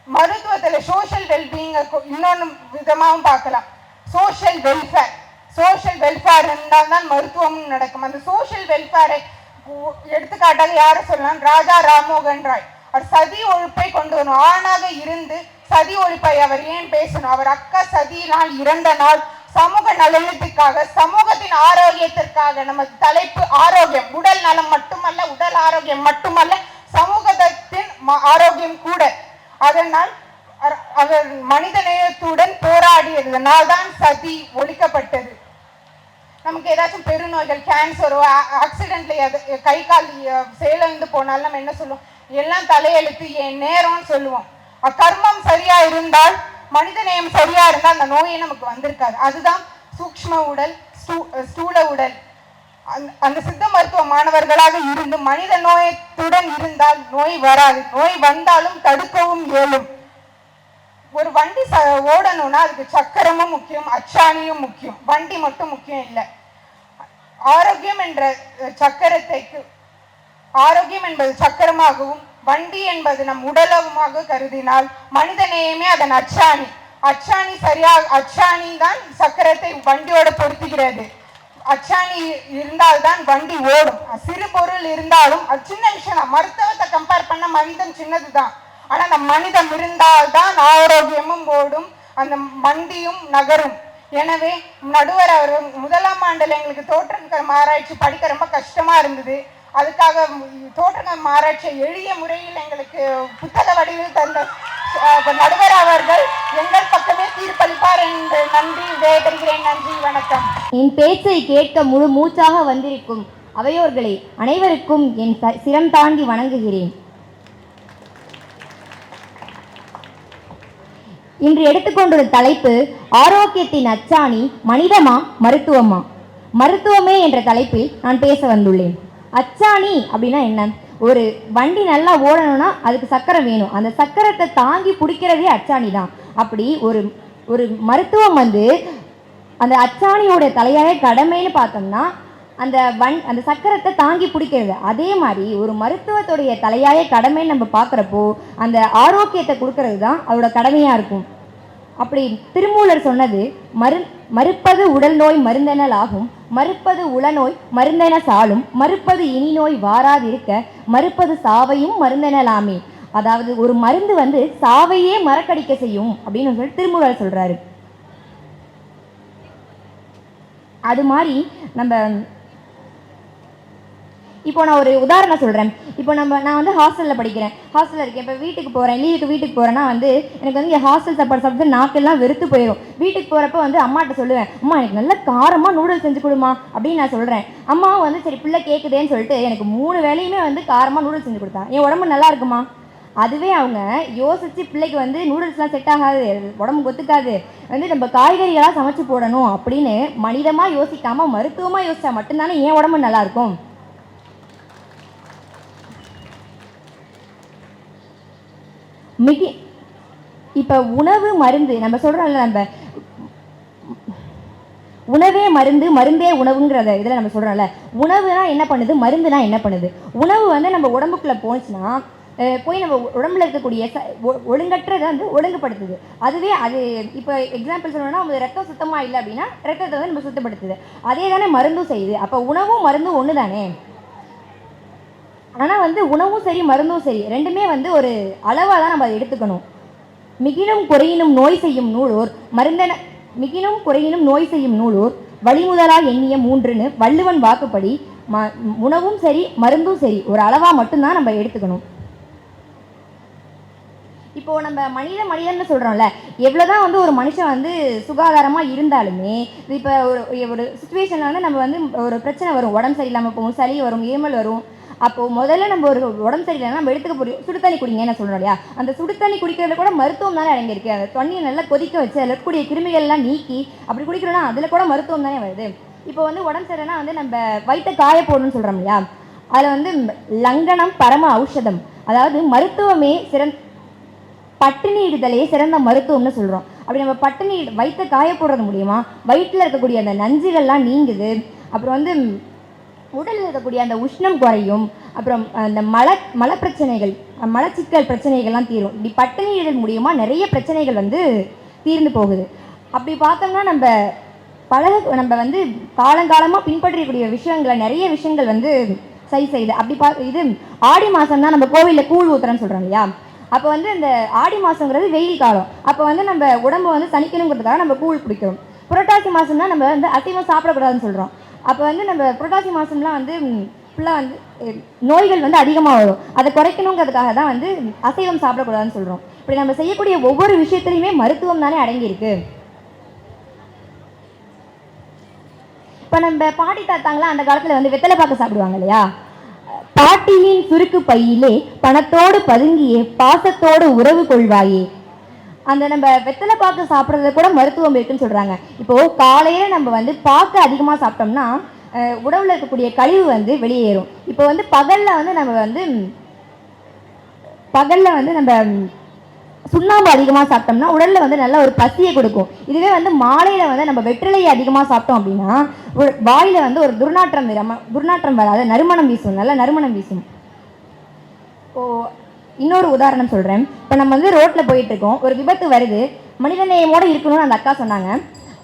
E: மருத்துவத்துல சோஷியல் வெல்பீயிங் இன்னொன்று விதமாகவும் பார்க்கலாம். சோஷியல் வெல்ஃபேர் இருந்தால் தான் மருத்துவமும் நடக்கும். அந்த சோஷியல் வெல்ஃபேரை எடுத்துக்காட்டாக யாரை சொல்லலாம்? ராஜா ராம்மோகன் ராய். அவர் சதி ஒழிப்பை கொண்டு வரணும். ஆணாக இருந்து சதி ஒழிப்பை அவர் ஏன் பேசணும்? அவர் அக்கா சதியினால் இறந்த நாள். சமூக நலனுக்காக, சமூகத்தின் ஆரோக்கியத்திற்காக. நம்ம தலைப்பு ஆரோக்கியம், உடல் நலம் மட்டுமல்ல, உடல் ஆரோக்கியம் மட்டுமல்ல, சமூகத்தின் ஆரோக்கியம் கூட. அதனால் அவர் மனித நேயத்துடன் போராடியதுனால் தான் சதி ஒழிக்கப்பட்டது. நமக்கு ஏதாச்சும் பெருநோய்கள், கேன்சரோ, ஆக்சிடென்ட்ல கை கால் செயலிழந்து போனாலும் நம்ம என்ன சொல்லுவோம்? எல்லாம் தலையெழுத்து, என் நேரம்னு சொல்லுவோம். கர்மம் சரியா இருந்தால், மனித நேயம் சரியா இருந்தால் அந்த நோயே நமக்கு வந்திருக்காது. அதுதான் சூக்ஷ்ம உடல், ஸ்தூல உடல். அந்த சித்த மருத்துவ மாணவர்களாக இருந்து மனித நோயத்துடன் இருந்தால் நோய் வராது. நோய் வந்தாலும் தடுக்கவும் இயலும். ஒரு வண்டி ஓடணும்னா அதுக்கு சக்கரமும் முக்கியம், அச்சாணியும் முக்கியம். வண்டி மட்டும் முக்கியம் இல்லை. ஆரோக்கியம் என்பது சக்கரமாகவும் வண்டி என்பது நம் உடலமாக கருதினால் மனித நேயமே அதன் அச்சாணி. அச்சாணி தான் சக்கரத்தை வண்டியோட பொருத்துகிறது. அச்சாணி இருந்தால்தான் வண்டி ஓடும். சிறு பொருள் இருந்தாலும் அது சின்ன விஷயம் தான். மருத்துவத்தை கம்பேர் பண்ண மனிதன் சின்னதுதான். ஆனா அந்த மனிதம் இருந்தால்தான் ஆரோக்கியமும் ஓடும், அந்த வண்டியும் நகரும். எனவே நடுவர் அவர் முதலாம் ஆண்டுல எங்களுக்கு தோற்றக்கரம் ஆராய்ச்சி படிக்க ரொம்ப கஷ்டமா இருந்தது. அதுக்காக தோற்றக்கரம் ஆராய்ச்சியை எளிய முறையில் எங்களுக்கு புத்தக வடிவில் தந்த நடுவர் அவர்கள் எங்கள் பக்கமே தீர்ப்பளிப்பார் என்று நன்றி விடைபெறுகிறேன். நன்றி, வணக்கம்.
F: என் பேச்சை கேட்க முழு மூச்சாக வந்திருக்கும் அவையோர்களை அனைவருக்கும் என் சிரம் தாண்டி வணங்குகிறேன். இன்று எடுத்துக்கொண்டுள்ள தலைப்பு ஆரோக்கியத்தின் அச்சாணி மனிதமா மருத்துவமா? மருத்துவமே என்ற தலைப்பில் நான் பேச வந்துள்ளேன். அச்சாணி அப்படின்னா என்ன? ஒரு வண்டி நல்லா ஓடணும்னா அதுக்கு சக்கரம் வேணும். அந்த சக்கரத்தை தாங்கி பிடிக்கிறதே அச்சாணி தான். அப்படி ஒரு மருத்துவம் வந்து அந்த அச்சாணியோட தலையாய கடமைன்னு பார்த்தோம்னா அந்த சக்கரத்தை தாங்கி பிடிக்கிறது. அதே மாதிரி ஒரு மருத்துவத்துடைய தலையாய கடமைன்னு நம்ம பார்க்குறப்போ அந்த ஆரோக்கியத்தை கொடுக்கறது தான் அவரோட கடமையாக இருக்கும். அப்படி திருமூலர் சொன்னது மறுப்பது உடல் நோய் மருந்தெனல் ஆகும், மறுப்பது உளநோய் மருந்தென சாலும், மறுப்பது இனி நோய் வாராதிருக்க, மறுப்பது சாவையும் மருந்தெனலாமே. அதாவது ஒரு மருந்து வந்து சாவையே மறக்கடிக்க செய்யும் அப்படின்னு சொல்லி திருமூலர் சொல்றாரு. அது மாதிரி இப்போ நான் ஒரு உதாரணம் சொல்கிறேன். இப்போ நான் வந்து ஹாஸ்டலில் படிக்கிறேன், ஹாஸ்டலில் இருக்கேன். இப்போ வீட்டுக்கு போகிறேன், வீட்டுக்கு போகிறேன்னா வந்து எனக்கு வந்து என் ஹாஸ்டல் சாப்பாடு சாப்பிட்டு நாக்கெல்லாம் வெறுத்து போயிடும். வீட்டுக்கு போகிறப்ப வந்து அம்மாட்ட சொல்லுவேன், அம்மா எனக்கு நல்ல காரமாக நூடுல்ஸ் செஞ்சு கொடுமா அப்படின்னு நான் சொல்கிறேன். அம்மாவும் வந்து சரி பிள்ளை கேட்குதேன்னு சொல்லிட்டு எனக்கு 3 வேளையுமே வந்து காரமாக நூடுல்ஸ் செஞ்சு கொடுத்தா என் உடம்பு நல்லா இருக்குமா? அதுவே அவங்க யோசித்து பிள்ளைக்கு வந்து நூடுல்ஸ்லாம் செட் ஆகாது, உடம்பு ஒத்துக்காது, வந்து நம்ம காய்கறிகளாக சமைச்சு போடணும் அப்படின்னு மனிதமாக யோசிக்காமல் மருத்துவமாக யோசித்தா மட்டும்தானே என் உடம்பு நல்லாயிருக்கும். இப்போ உணவு மருந்து நம்ம சொல்கிறோம்ல, நம்ம உணவே மருந்து மருந்தே உணவுங்கிறத இதில் நம்ம சொல்கிறோம்ல, உணவுனா என்ன பண்ணுது, மருந்துனா என்ன பண்ணுது? உணவு வந்து நம்ம உடம்புக்குள்ளே போச்சுன்னா போய் நம்ம உடம்புல இருக்கக்கூடிய ஒழுங்கற்றதை வந்து ஒழுங்குபடுத்துது. அதுவே அது இப்போ எக்ஸாம்பிள் சொல்லணும்னா ரத்தம் சுத்தமாக இல்லை அப்படின்னா ரத்தத்தை வந்து நம்ம சுத்தப்படுத்துது. அதே தானே மருந்தும் செய்யுது. அப்போ உணவும் மருந்தும் ஒன்று தானே. ஆனால் வந்து உணவும் சரி மருந்தும் சரி ரெண்டுமே வந்து ஒரு அளவாக தான் நம்ம அதை எடுத்துக்கணும். மிகினும் குறையினும் நோய் செய்யும் நூலோர் மிகினும் குறையினும் நோய் செய்யும் நூலோர் வழிமுதலா எண்ணிய 3ன்னு வள்ளுவன் வாக்குப்படி உணவும் சரி மருந்தும் சரி ஒரு அளவாக மட்டும்தான் நம்ம எடுத்துக்கணும். இப்போ நம்ம மனிதன்னு சொல்கிறோம்ல, எவ்வளோதான் வந்து ஒரு மனுஷன் வந்து சுகாதாரமாக இருந்தாலுமே இப்போ ஒரு சுச்சுவேஷனில் வந்து நம்ம வந்து ஒரு பிரச்சனை வரும், உடம்பு சரியில்லாமல் போகும், சளி வரும், இருமல் வரும். அப்போது முதல்ல நம்ம ஒரு உடம்பு சரியில்லைன்னா நம்ம எடுத்துக்க போய் சுடு தண்ணி குடிங்க என்ன சொல்கிறோம் இல்லையா, அந்த சுடு தண்ணி குடிக்கிறதுல கூட மருத்துவம் தானே அடங்கியிருக்கு. அந்த தண்ணியை நல்லா கொதிக்க வச்சு அதில் இருக்கக்கூடிய கிருமிகள்லாம் நீக்கி அப்படி குடிக்கிறோன்னா அதில் கூட மருத்துவம் தானே வருது. இப்போ வந்து உடம்பு சரியில்லைன்னா வந்து நம்ம வயிற்றை காய போடணும்னு சொல்கிறோம் இல்லையா, அதில் வந்து லங்கனம் பரம ஔஷதம், அதாவது மருத்துவமே பட்டினி இடுதலே சிறந்த மருத்துவம்னு சொல்கிறோம். அப்படி நம்ம பட்டினி வயிற்றை காய போடுறது மூலியமா வயிற்றில் இருக்கக்கூடிய அந்த நஞ்சுகள்லாம் நீங்குது. அப்புறம் வந்து உடலில் இருக்கக்கூடிய அந்த உஷ்ணம் குறையும். அப்புறம் அந்த மல பிரச்சனைகள், மலச்சிக்கல் பிரச்சனைகள்லாம் தீரும். இப்படி பட்டினி இடுதல் மூலியமாக நிறைய பிரச்சனைகள் வந்து தீர்ந்து போகுது. அப்படி பார்த்தோம்னா நம்ம வந்து காலங்காலமாக பின்பற்றக்கூடிய விஷயங்களை நிறைய விஷயங்கள் வந்து சரி செய்யுது. அப்படி இது ஆடி மாதம் தான் நம்ம கோவிலில் கூழ் ஊத்துறோன்னு சொல்கிறோம் இல்லையா, அப்போ வந்து இந்த ஆடி மாதங்கிறது வெயில் காலம். அப்போ வந்து நம்ம உடம்பு வந்து தணிக்கணுங்கிறதுக்காக நம்ம கூழ் குடிக்கிறோம். புரட்டாசி மாதம்னா நம்ம வந்து அசைவம் சாப்பிடக்கூடாதுன்னு சொல்கிறோம். அப்போ வந்து நம்ம புரட்டாசி மாதம்லாம் வந்து ஃபுல்லாக வந்து நோய்கள் வந்து அதிகமாக வரும். அதை குறைக்கணுங்கிறதுக்காக தான் வந்து அசைவம் சாப்பிடக்கூடாதுன்னு சொல்கிறோம். இப்படி நம்ம செய்யக்கூடிய ஒவ்வொரு விஷயத்துலையுமே மருத்துவம் தானே அடங்கியிருக்கு. இப்போ நம்ம பாட்டி தாத்தாங்களாம் அந்த காலத்தில் வந்து வெத்தலை பாக்கு சாப்பிடுவாங்க இல்லையா, பாட்டியின் சுருக்கு பையிலே பணத்தோடு பதுங்கியே பாசத்தோடு உறவு கொள்வாயே. அந்த நம்ம வெத்தலை பாக்கு சாப்பிட்றத கூட மருத்துவம் இருக்குன்னு சொல்கிறாங்க. இப்போது காலையில் நம்ம வந்து பாக்கு அதிகமாக சாப்பிட்டோம்னா உடம்புல இருக்கக்கூடிய கழிவு வந்து வெளியேறும். இப்போ வந்து பகலில் வந்து நம்ம சுண்ணாம்பு அதிகமாக சாப்பிட்டோம்னா உடலில் வந்து நல்ல ஒரு பசியை கொடுக்கும். இதுவே வந்து மாலையில் வந்து நம்ம வெற்றிலையை அதிகமாக சாப்பிட்டோம் அப்படின்னா வாயில் வந்து ஒரு துர்நாற்றம் வராது, நறுமணம் வீசும், நல்ல நறுமணம் வீசும். இன்னொரு உதாரணம் சொல்கிறேன். இப்போ நம்ம வந்து ரோட்டில் போயிட்டுருக்கோம், ஒரு விபத்து வருது, மனிதநேயமோடு இருக்கணும்னு அந்த அக்கா சொன்னாங்க.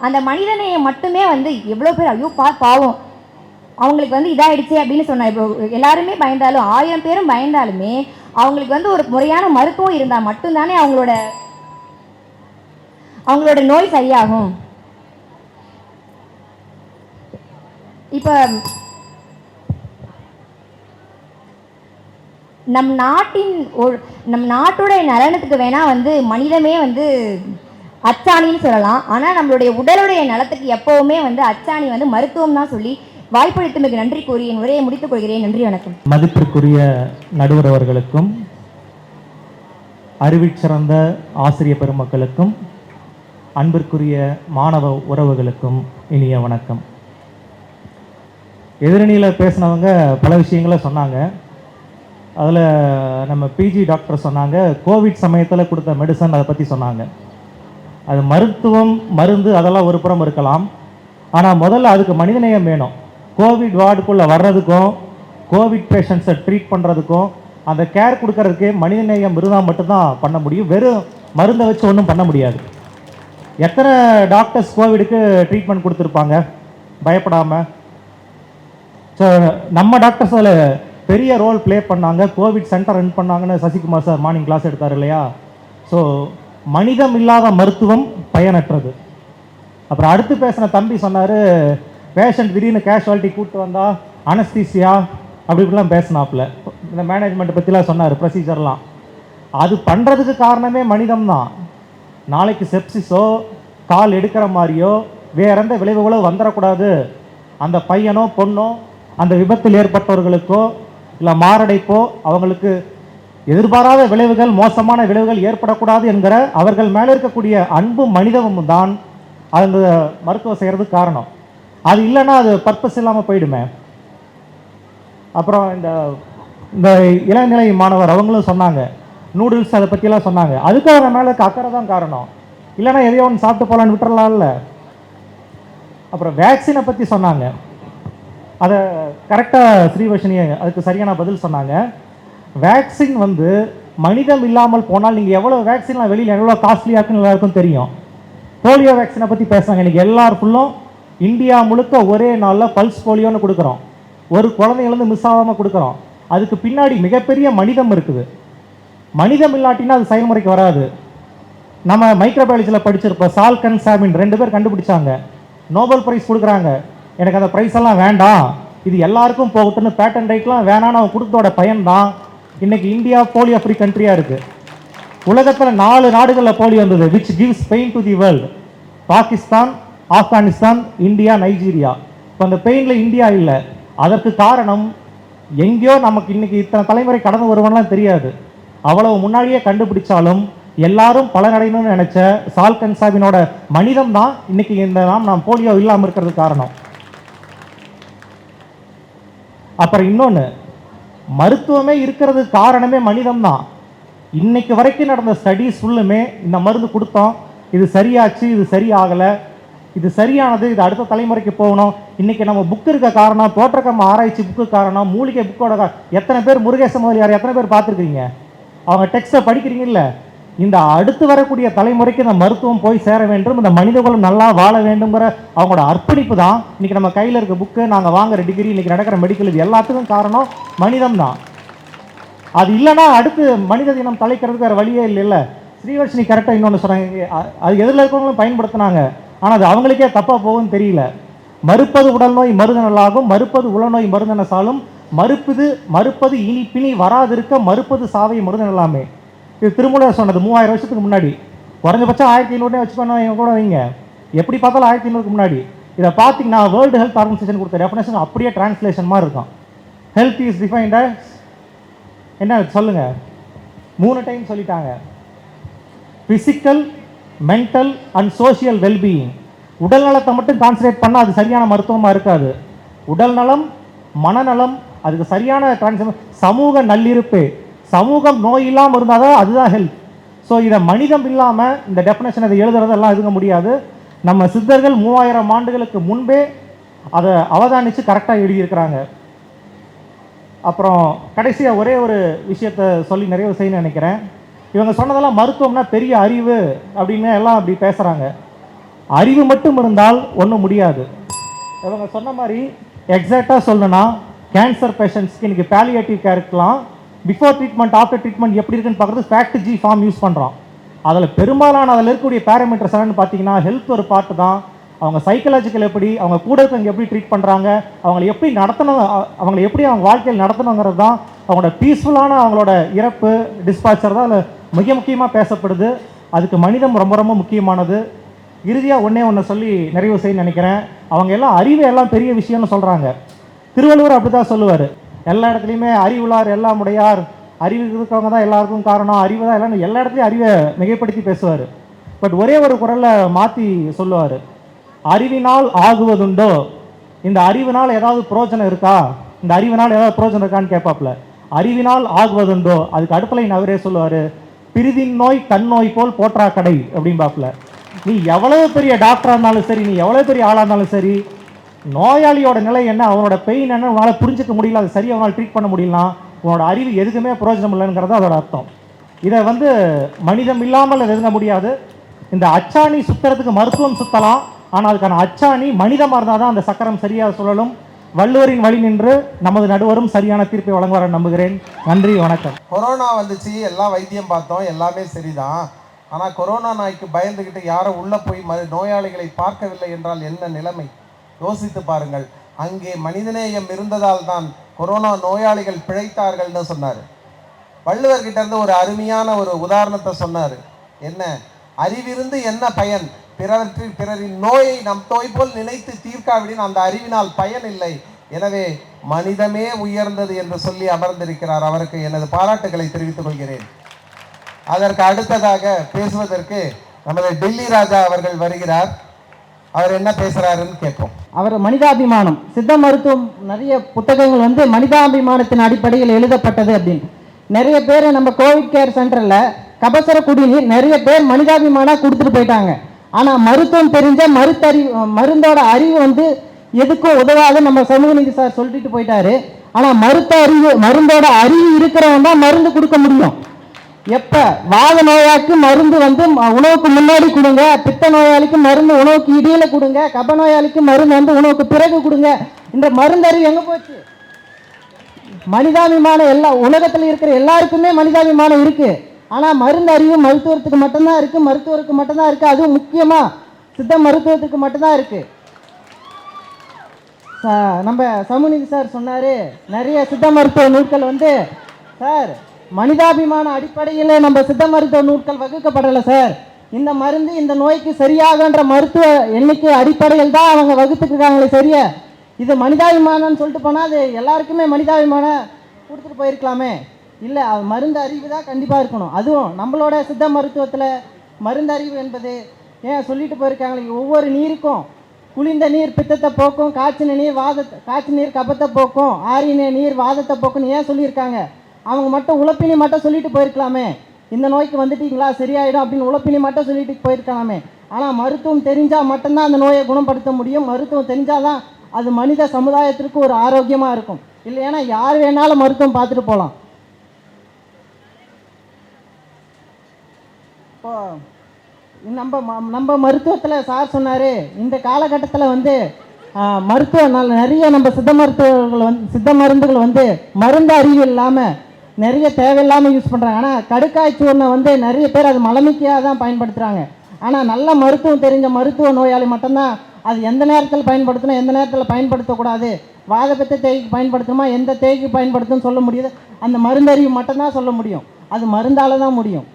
F: அந்த மனிதநேயம் மட்டுமே வந்து எவ்வளோ பேர் ஐயோ பாவம் அவங்களுக்கு வந்து இதாகிடுச்சு அப்படின்னு சொன்னாங்க. இப்போ எல்லாருமே பயந்தாலும் 1000 பேரும் பயந்தாலுமே அவங்களுக்கு வந்து ஒரு முறையான மருத்துவம் இருந்தால் மட்டும்தானே அவங்களோட நோய் சரியாகும். இப்போ நம் நாட்டுடைய நலனத்துக்கு வேணா வந்து மனிதமே வந்து அச்சாணின்னு சொல்லலாம். ஆனால் நம்மளுடைய உடலுடைய நலத்துக்கு எப்பவுமே வந்து அச்சாணி வந்து மருத்துவம் தான் சொல்லி வாய்ப்பளித்தமைக்கு நன்றி கூறி என் உரையை முடித்துக் கொள்கிறேன். நன்றி, வணக்கம்.
G: மதிப்பிற்குரிய நடுவர் அவர்களுக்கும் அறிவிச்சிறந்த ஆசிரியர் பெருமக்களுக்கும் அன்பிற்குரிய மாணவ உறவுகளுக்கும் இனிய வணக்கம். எதிரணியில் பேசினவங்க பல விஷயங்களை சொன்னாங்க. அதில் நம்ம பிஜி டாக்டர் சொன்னாங்க, கோவிட் சமயத்தில் கொடுத்த மெடிசன் அதை பற்றி சொன்னாங்க. அது மருத்துவம் மருந்து அதெல்லாம் ஒரு புறம் இருக்கலாம், ஆனால் முதல்ல அதுக்கு மனிதநேயம் வேணும். கோவிட் வார்டுக்குள்ளே வர்றதுக்கும் கோவிட் பேஷண்ட்ஸை ட்ரீட் பண்ணுறதுக்கும் அந்த கேர் கொடுக்கறதுக்கு மனிதநேயம் இருந்தால் மட்டும்தான் பண்ண முடியும். வெறும் மருந்தை வச்சு ஒன்றும் பண்ண முடியாது. எத்தனை டாக்டர்ஸ் கோவிடுக்கு ட்ரீட்மெண்ட் கொடுத்துருப்பாங்க பயப்படாமல்? ஸோ நம்ம டாக்டர்ஸ் அதில் பெரிய ரோல் ப்ளே பண்ணாங்க. கோவிட் சென்டர் ரன் பண்ணாங்கன்னு சசிகுமார் சார் மார்னிங் கிளாஸ் எடுத்தார் இல்லையா. ஸோ மனிதம் இல்லாத மருத்துவம் பயனற்றது. அப்புறம் அடுத்து பேசின தம்பி சொன்னார், பேஷண்ட் திடீர்னு கேஷுவாலிட்டி கூப்பிட்டு வந்தால் அனஸ்தீசியா அப்படி இப்படிலாம் பேசினாப்புல. இந்த மேனேஜ்மெண்ட்டை பற்றிலாம் சொன்னார், ப்ரொசீஜர்லாம். அது பண்ணுறதுக்கு காரணமே மனிதம்தான். நாளைக்கு செப்சிஸோ கால் எடுக்கிற மாதிரியோ வேற எந்த விளைவுகளோ வந்துடக்கூடாது, அந்த பையனோ பொண்ணோ அந்த விபத்தில் ஏற்பட்டவர்களுக்கோ இல்லை மாரடைப்போ அவங்களுக்கு எதிர்பாராத விளைவுகள் மோசமான விளைவுகள் ஏற்படக்கூடாது என்கிற அவர்கள் மேலே இருக்கக்கூடிய அன்பும் மனிதமும் தான் அந்த மருத்துவம் செய்கிறதுக்கு காரணம். அது இல்லைன்னா அது பர்பஸ் இல்லாமல் போயிடுமே. அப்புறம் இந்த இளநிலை மாணவர் அவங்களும் சொன்னாங்க, நூடுல்ஸ் அதை பற்றியெல்லாம் சொன்னாங்க. அதுக்கு அவங்க மேலே அக்கறை தான் காரணம், இல்லைன்னா எதையோ ஒன்று சாப்பிட்டு போகலான்னு விட்டுறலாம்ல. அப்புறம் வேக்சினை பற்றி சொன்னாங்க, அதை கரெக்டாக ஸ்ரீவர்ஷினி அதுக்கு சரியான பதில் சொன்னாங்க. வேக்சின் வந்து மனிதம் இல்லாமல் போனால் நீங்கள் எவ்வளோ வேக்சின்லாம் வெளியில் எவ்வளோ காஸ்ட்லியாக இருக்குன்னு எல்லாருக்கும் தெரியும். போலியோ வேக்சினை பற்றி பேசுகிறாங்க. இன்றைக்கி எல்லாருக்குள்ளும் இந்தியா முழுக்க ஒரே நாளில் பல்ஸ் போலியோன்னு கொடுக்குறோம். ஒரு குழந்தைங்கலேருந்து மிஸ் ஆகாமல் கொடுக்குறோம். அதுக்கு பின்னாடி மிகப்பெரிய மனிதம் இருக்குது. மனிதம் இல்லாட்டினா அது செயல்முறைக்கு வராது. நம்ம மைக்ரோபயாலஜியில் படிச்சிருப்போம், சால்கன் சாமின் 2 பேர் கண்டுபிடிச்சாங்க, நோபல் ப்ரைஸ் கொடுக்குறாங்க. எனக்கு அந்த ப்ரைஸ் எல்லாம் வேண்டாம், இது எல்லாருக்கும் போகட்டுன்னு பேட்டன் ரைட்லாம் வேணான்னு அவன் கொடுத்ததோட பயன்தான் இன்னைக்கு இந்தியா போலியோ ஃப்ரீ கண்ட்ரியாக இருக்குது. உலகத்தில் 4 நாடுகளில் போலியோ வந்தது, which gives pain to the world. Pakistan, Afghanistan, India, Nigeria. இப்போ அந்த பெயினில் இந்தியா இல்லை. அதற்கு காரணம் எங்கேயோ நமக்கு இன்னைக்கு இத்தனை தலைமுறை கடந்து வருவான்லாம் தெரியாது. அவ்வளவு முன்னாடியே கண்டுபிடிச்சாலும் எல்லாரும் பலனடையணும்னு நினைச்ச சால்கன்சாவினோட மனிதம் தான் இன்னைக்கு இந்த நாம் போலியோ இல்லாமல் இருக்கிறது காரணம். அப்புறம் இன்னொன்று, மருத்துவமே இருக்கிறது காரணமே மனிதம் தான். இன்னைக்கு வரைக்கும் நடந்த ஸ்டடீஸ் ஃபுல்லுமே இந்த மருந்து கொடுத்தோம், இது சரியாச்சு, இது சரியாகலை, இது சரியானது, இது அடுத்த தலைமுறைக்கு போகணும். இன்னைக்கு நம்ம புக்கு இருக்க காரணம், தோற்றக்கம்ம ஆராய்ச்சி புக்கு காரணம், மூலிகை புக்கோட எத்தனை பேர் முருகேச முதலியார் எத்தனை பேர் பார்த்துருக்கீங்க? அவங்க டெக்ஸ்ட்டை படிக்கிறீங்கல்ல. இந்த அடுத்து வரக்கூடிய தலைமுறைக்கு இந்த மருத்துவம் போய் சேர வேண்டும், இந்த மனிதகுலம் நல்லா வாழ வேண்டுங்கிற அவங்களோட அர்ப்பணிப்பு தான் இன்னைக்கு நம்ம கையில் இருக்க புக்கு, நாங்கள் வாங்குற டிகிரி, இன்னைக்கு நடக்கிற மெடிக்கல், இது எல்லாத்துக்கும் காரணம் மனிதம் தான். அது இல்லைன்னா அடுத்து மனித தினம் தலைக்கிறதுக்கு வேறு வழியே இல்லைல்ல. ஸ்ரீவர்ஷினி கரெக்டாக இன்னொன்று சொன்னாங்க, அது எதில் இருக்கவங்களும் பயன்படுத்தினாங்க, ஆனால் அது அவங்களுக்கே தப்பாக போகும்னு தெரியல. மறுப்பது உடல் நோய் மருந்து நல்லாகும், மறுப்பது உளநோய் மருந்து சாலும், மறுப்பது இனி பிணி வராதிருக்க, மறுப்பது சாவை மருந்து நல்லாமே. இது திருமூலர் சொன்னது 3000 வருஷத்துக்கு முன்னாடி. குறைஞ்சபட்சம் 1500 வச்சுக்கணும் கூட வைங்க. எப்படி பார்த்தாலும் 1500க்கு முன்னாடி. இதை பார்த்தீங்கன்னா வேர்ல்டு ஹெல்த் ஆர்கனைசேஷன் கொடுத்த டெஃபினேஷன் அப்படியே டிரான்ஸ்லேஷன் மாதிரி இருக்கும். ஹெல்த் இஸ் டிஃபைன்ட் அஸ் என்ன சொல்லுங்க, 3 டைம் சொல்லிட்டாங்க. Physical, mental and social wellbeing. உடல் நலத்தை மட்டும் கான்சன்ட்ரேட் பண்ணால் அது சரியான மருத்துவமாக இருக்காது. உடல் நலம், மனநலம், அதுக்கு சரியான சமூக நல்லிருப்பு, சமூகம் நோய் இல்லாமல் இருந்தால் தான் அதுதான் ஹெல்த். ஸோ இதை மனிதம் இல்லாமல் இந்த டெஃபினேஷன் அதை எழுதுறதெல்லாம் எதுக்க முடியாது. நம்ம சித்தர்கள் 3000 ஆண்டுகளுக்கு முன்பே அதை அவதானித்து கரெக்டாக எழுதியிருக்கிறாங்க. அப்புறம் கடைசியாக ஒரே ஒரு விஷயத்தை சொல்லி நிறைவு செய்யணும்னு நினைக்கிறேன். இவங்க சொன்னதெல்லாம் மருத்துவம்னா பெரிய அறிவு அப்படின்னு எல்லாம் அப்படி பேசுகிறாங்க. அறிவு மட்டும் இருந்தால் ஒன்றும் முடியாது. இவங்க சொன்ன மாதிரி எக்ஸாக்டாக சொல்லணும்னா கேன்சர் பேஷண்ட்ஸ்க்கு இன்றைக்கி பேலியேட்டிவ் கேருக்கெலாம் பிஃபோர் ட்ரீட்மெண்ட் ஆஃப்டர் ட்ரீட்மெண்ட் எப்படி இருக்குன்னு பார்க்குறது ஃபேக்ட் ஜி ஃபார்ம் யூஸ் பண்ணுறோம். அதில் பெரும்பாலான அதில் இருக்கக்கூடிய பேராமீட்டர்ஸ் என்னன்னு பார்த்தீங்கன்னா ஹெல்த் ஒரு பார்ட்டு தான். அவங்க சைக்கலாஜிக்கல் எப்படி, அவங்க கூட இருக்கவங்க எப்படி ட்ரீட் பண்ணுறாங்க, அவங்களை எப்படி நடத்தணும், அவங்களை எப்படி அவங்க வாழ்க்கையில் நடத்தணுங்கிறது தான். அவங்களோட பீஸ்ஃபுல்லான அவங்களோட இறப்பு டிஸ்பாச்சர் தான் அதில் மிக முக்கியமாக பேசப்படுது. அதுக்கு மனிதம் ரொம்ப ரொம்ப முக்கியமானது. இறுதியாக ஒன்று சொல்லி நிறைவு செய்ய நினைக்கிறேன். அவங்க எல்லாம் அறிவு எல்லாம் பெரிய விஷயம்னு சொல்கிறாங்க. திருவள்ளுவர் அப்படி தான் சொல்லுவார், எல்லா இடத்துலையுமே அறிவுளார் எல்லாம் உடையார், அறிவு இருக்கவங்க தான் எல்லாருக்கும் காரணம், அறிவு தான் எல்லாம், எல்லா இடத்துலையும் அறிவை மிகைப்படுத்தி பேசுவார். பட் ஒரே ஒரு குரலில் மாற்றி சொல்லுவார், அறிவினால் ஆகுவதுண்டோ, இந்த அறிவினால் ஏதாவது புரோஜனம் இருக்கா, இந்த அறிவினால் ஏதாவது புரோஜனம் இருக்கான்னு கேட்பாப்புல. அறிவினால் ஆகுவதுண்டோ, அதுக்கு அடுப்பலைன்னு அவரே சொல்லுவார், பிரிதின் நோய் கண் நோய் போல் போற்றா கடை அப்படின்பாப்புல. நீ எவ்வளவு பெரிய டாக்டராக இருந்தாலும் சரி, நீ எவ்வளோ பெரிய ஆளாக இருந்தாலும் சரி, நோயாளியோட நிலை என்ன, அவனோட பெயின் என்ன உன்னால் புரிஞ்சிக்க முடியல, அது சரியாக அவனால் ட்ரீட் பண்ண முடியலாம், உன்னோட அறிவு எதுக்குமே பிரயோஜனம் இல்லைங்கிறது அதோட அர்த்தம். இதை மனிதம் இல்லாமல் நெருங்க முடியாது. இந்த அச்சாணி சுத்துறதுக்கு மருத்துவம் சுத்தலாம், ஆனால் அதுக்கான அச்சாணி மனிதமாக இருந்தால் தான் அந்த சக்கரம் சரியாக சொல்லலும். வள்ளுவரின் வழி நின்று நமது நடுவரும் சரியான தீர்ப்பை வழங்குவார் நம்புகிறேன். நன்றி, வணக்கம்.
A: கொரோனா வந்துச்சு, எல்லாம் வைத்தியம் பார்த்தோம், எல்லாமே சரிதான். ஆனால் கொரோனா நாய்க்கு பயந்துக்கிட்டு யாரும் உள்ளே போய் நோயாளிகளை பார்க்கவில்லை என்றால் என்ன நிலைமை யோசித்து பாருங்கள். அங்கே மனிதநேயம் இருந்ததால் தான் கொரோனா நோயாளிகள் பிழைத்தார்கள்னு சொன்னார். வள்ளுவர்கிட்ட இருந்து ஒரு அருமையான ஒரு உதாரணத்தை சொன்னார். என்ன, அறிவிருந்து என்ன பயன், பிறரின் நோயை நம் நோய் போல் நினைத்து தீர்க்காவிடின் அந்த அறிவினால் பயன் இல்லை, எனவே மனிதமே உயர்ந்தது என்று சொல்லி அமர்ந்திருக்கிறார். அவருக்கு எனது பாராட்டுகளை தெரிவித்துக் கொள்கிறேன். அதற்கு அடுத்ததாக பேசுவதற்கு நமது டெல்லி ராஜா அவர்கள் வருகிறார். அவர் என்ன பேசுறாருன்னு கேட்போம்.
H: அவர் மனிதாபிமானம், சித்த மருத்துவம், நிறைய புத்தகங்கள் மனிதாபிமானத்தின் அடிப்படையில் எழுதப்பட்டது அப்படின்னு. நிறைய பேர் நம்ம கோவிட் கேர் சென்டரில் கபசுர குடிநீர் நிறைய பேர் மனிதாபிமானம் கொடுத்துட்டு போயிட்டாங்க. ஆனால் மருத்துவம் தெரிஞ்ச மருந்தோட அறிவு எதுக்கும் உதவாத நம்ம சமூகநீதி சார் சொல்லிட்டு போயிட்டாரு. ஆனால் மருந்தோட அறிவு இருக்கிறவன் தான் மருந்து கொடுக்க முடியும். எப்போ வாத நோயாக்கு மருந்து உணவுக்கு முன்னாடி கொடுங்க, பித்த நோயாளிக்கு மருந்து உணவுக்கு இடையில கொடுங்க, கப நோயாளிக்கு மருந்து உணவுக்கு பிறகு கொடுங்க. இந்த மருந்தறிவு எங்கே போச்சு? மனிதாபிமானம் எல்லா உலகத்தில் இருக்கிற எல்லாருக்குமே மனிதாபிமானம் இருக்கு. ஆனால் மருந்து அறிவு மருத்துவத்துக்கு மட்டும்தான் இருக்கு, மருத்துவருக்கு மட்டும்தான் இருக்கு. அதுவும் முக்கியமாக சித்த மருத்துவத்துக்கு மட்டும்தான் இருக்கு. நம்ம சமூகநீதி சார் சொன்னார், நிறைய சித்த மருத்துவ நூல்கள் சார் மனிதாபிமான அடிப்படையில் நம்ம சித்த மருத்துவ நூட்கள் வகுக்கப்படலை சார். இந்த மருந்து இந்த நோய்க்கு சரியாகன்ற மருத்துவ எண்ணிக்கை அடிப்படையில் தான் அவங்க வகுத்துக்கிறாங்களே சரியா. இது மனிதாபிமானம்னு சொல்லிட்டு போனால் அது எல்லாருக்குமே மனிதாபிமானம் கொடுத்துட்டு போயிருக்கலாமே. இல்லை, அது மருந்து அறிவு தான் கண்டிப்பாக இருக்கணும். அதுவும் நம்மளோட சித்த மருத்துவத்தில் மருந்து அறிவு என்பது ஏன் சொல்லிட்டு போயிருக்காங்களே, ஒவ்வொரு நீருக்கும் குளிர்ந்த நீர் பித்தத்தை போக்கும், காய்ச்சின நீர் கபத்தை போக்கும், ஆறின நீர் வாதத்தை போக்குன்னு ஏன் சொல்லியிருக்காங்க? அவங்க மட்டும் உழப்பினி மட்டும் சொல்லிட்டு போயிருக்கலாமே. இந்த நோய்க்கு வந்துட்டீங்களா சரியாயிடும் அப்படின்னு உழப்பினி மட்டும் சொல்லிட்டு போயிருக்கலாமே. ஆனால் மருத்துவம் தெரிஞ்சால் மட்டும்தான் அந்த நோயை குணப்படுத்த முடியும். மருத்துவம் தெரிஞ்சால் தான் அது மனித சமுதாயத்திற்கு ஒரு ஆரோக்கியமாக இருக்கும். இல்லைன்னா யார் வேணாலும் மருத்துவம் பார்த்துட்டு போகலாம். இப்போ நம்ம மருத்துவத்தில் சார் சொன்னார், இந்த காலகட்டத்தில் வந்து மருத்துவம் நிறைய நம்ம சித்த மருந்துகள் வந்து மருந்து அறிவு இல்லாமல் நிறைய தேவையில்லாமல் யூஸ் பண்ணுறாங்க. ஆனால் கடுக்காய்ச்சூர்னை வந்து நிறைய பேர் அது மலமிக்கையாக தான் பயன்படுத்துகிறாங்க. ஆனால் நல்ல மருத்துவம் தெரிஞ்ச மருத்துவ நோயாளி மட்டும்தான் அது எந்த நேரத்தில் பயன்படுத்தணும், எந்த நேரத்தில் பயன்படுத்தக்கூடாது, வாதப்பத்த தேய்க்கு பயன்படுத்தணுமா, எந்த தேய்க்கு பயன்படுத்தணும்னு சொல்ல முடியுது. அந்த மருந்தறிவு மட்டும்தான் சொல்ல முடியும். அது மருந்தால் தான் முடியும்.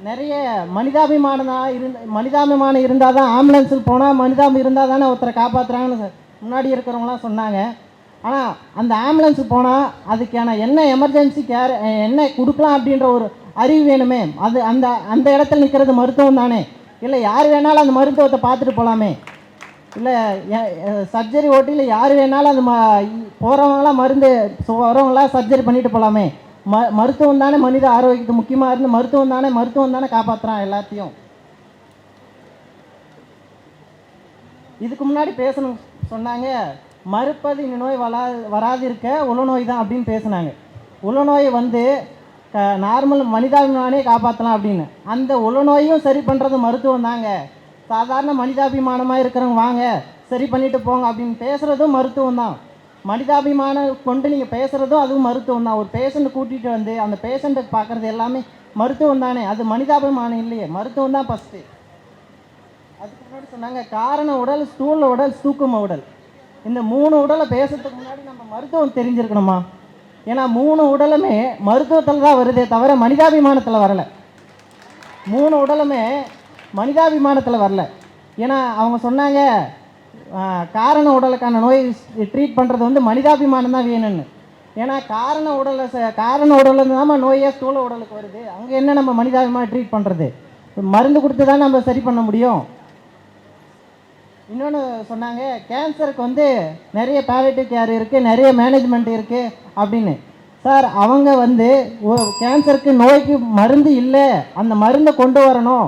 H: நிறைய மனிதாபிமானம் இருந்தால் தான் ஆம்புலன்ஸில் போனால் மனிதாபிமானம் இருந்தால் தானே ஒருத்தரை காப்பாற்றுறாங்கன்னு முன்னாடி இருக்கிறவங்களாம் சொன்னாங்க. ஆனால் அந்த ஆம்புலன்ஸுக்கு போனால் அதுக்கான என்ன எமர்ஜென்சி கேர் என்ன கொடுக்கலாம் அப்படின்ற ஒரு அறிவு வேணுமே. அது அந்த அந்த இடத்துல நிற்கிறது மருத்துவம் தானே. இல்லை யார் வேணாலும் அந்த மருத்துவத்தை பார்த்துட்டு போகலாமே. இல்லை சர்ஜரி ஓட்டியில் யார் வேணாலும் அந்த போகிறவங்களாம் வரவங்களாம் சர்ஜரி பண்ணிட்டு போகலாமே. மருத்துவம் தானே மனித ஆரோக்கியத்துக்கு முக்கியமாக இருந்து மருத்துவம் தானே காப்பாற்றுறான் எல்லாத்தையும். இதுக்கு முன்னாடி பேசணும் சொன்னாங்க, மறுப்பது இந்த நோய் வராதிருக்க உளநோய் தான் அப்படின்னு பேசுனாங்க. உளநோயை வந்து நார்மல் மனிதாபிமானே காப்பாற்றலாம் அப்படின்னு. அந்த உளநோயும் சரி பண்ணுறது மருத்துவம் தாங்க. சாதாரண மனிதாபிமானமாக இருக்கிறவங்க வாங்க சரி பண்ணிட்டு போங்க அப்படின்னு பேசுகிறதும் மருத்துவம் தான். மனிதாபிமானம் கொண்டு நீங்கள் பேசுகிறதும் அதுவும் மருத்துவம் தான். ஒரு பேஷண்ட்டை கூட்டிகிட்டு வந்து அந்த பேஷண்ட்டை பார்க்குறது எல்லாமே மருத்துவம் தானே. அது மனிதாபிமானம் இல்லையே, மருத்துவம் தான் ஃபஸ்ட்டு. அதுக்கு முன்னாடி சொன்னாங்க காரண உடல், ஸ்தூல உடல், சூக்கும உடல். இந்த 3 உடலை பேசுறதுக்கு முன்னாடி நம்ம மருத்துவம் தெரிஞ்சிருக்கணுமா. ஏன்னா 3 உடலுமே மருத்துவத்தில் தான் வருதே தவிர மனிதாபிமானத்தில் வரலை. 3 உடலுமே மனிதாபிமானத்தில் வரல. ஏன்னா அவங்க சொன்னாங்க காரண உடலுக்கான நோய் ட்ரீட் பண்ணுறது வந்து மனிதாபிமானம் தான் வேணும்னு. ஏன்னா காரண உடலில் தான் நோயே ஸ்தூல உடலுக்கு வருது. அங்கே என்ன நம்ம மனிதாபிமானம் ட்ரீட் பண்ணுறது? மருந்து கொடுத்து தான் நம்ம சரி பண்ண முடியும். இன்னொன்று சொன்னாங்க கேன்சருக்கு வந்து நிறைய பேலியேட்டிவ் கேர் இருக்குது, நிறைய மேனேஜ்மெண்ட் இருக்குது அப்படின்னு. சார் அவங்க வந்து கேன்சருக்கு நோய்க்கு மருந்து இல்லை, அந்த மருந்தை கொண்டு வரணும்,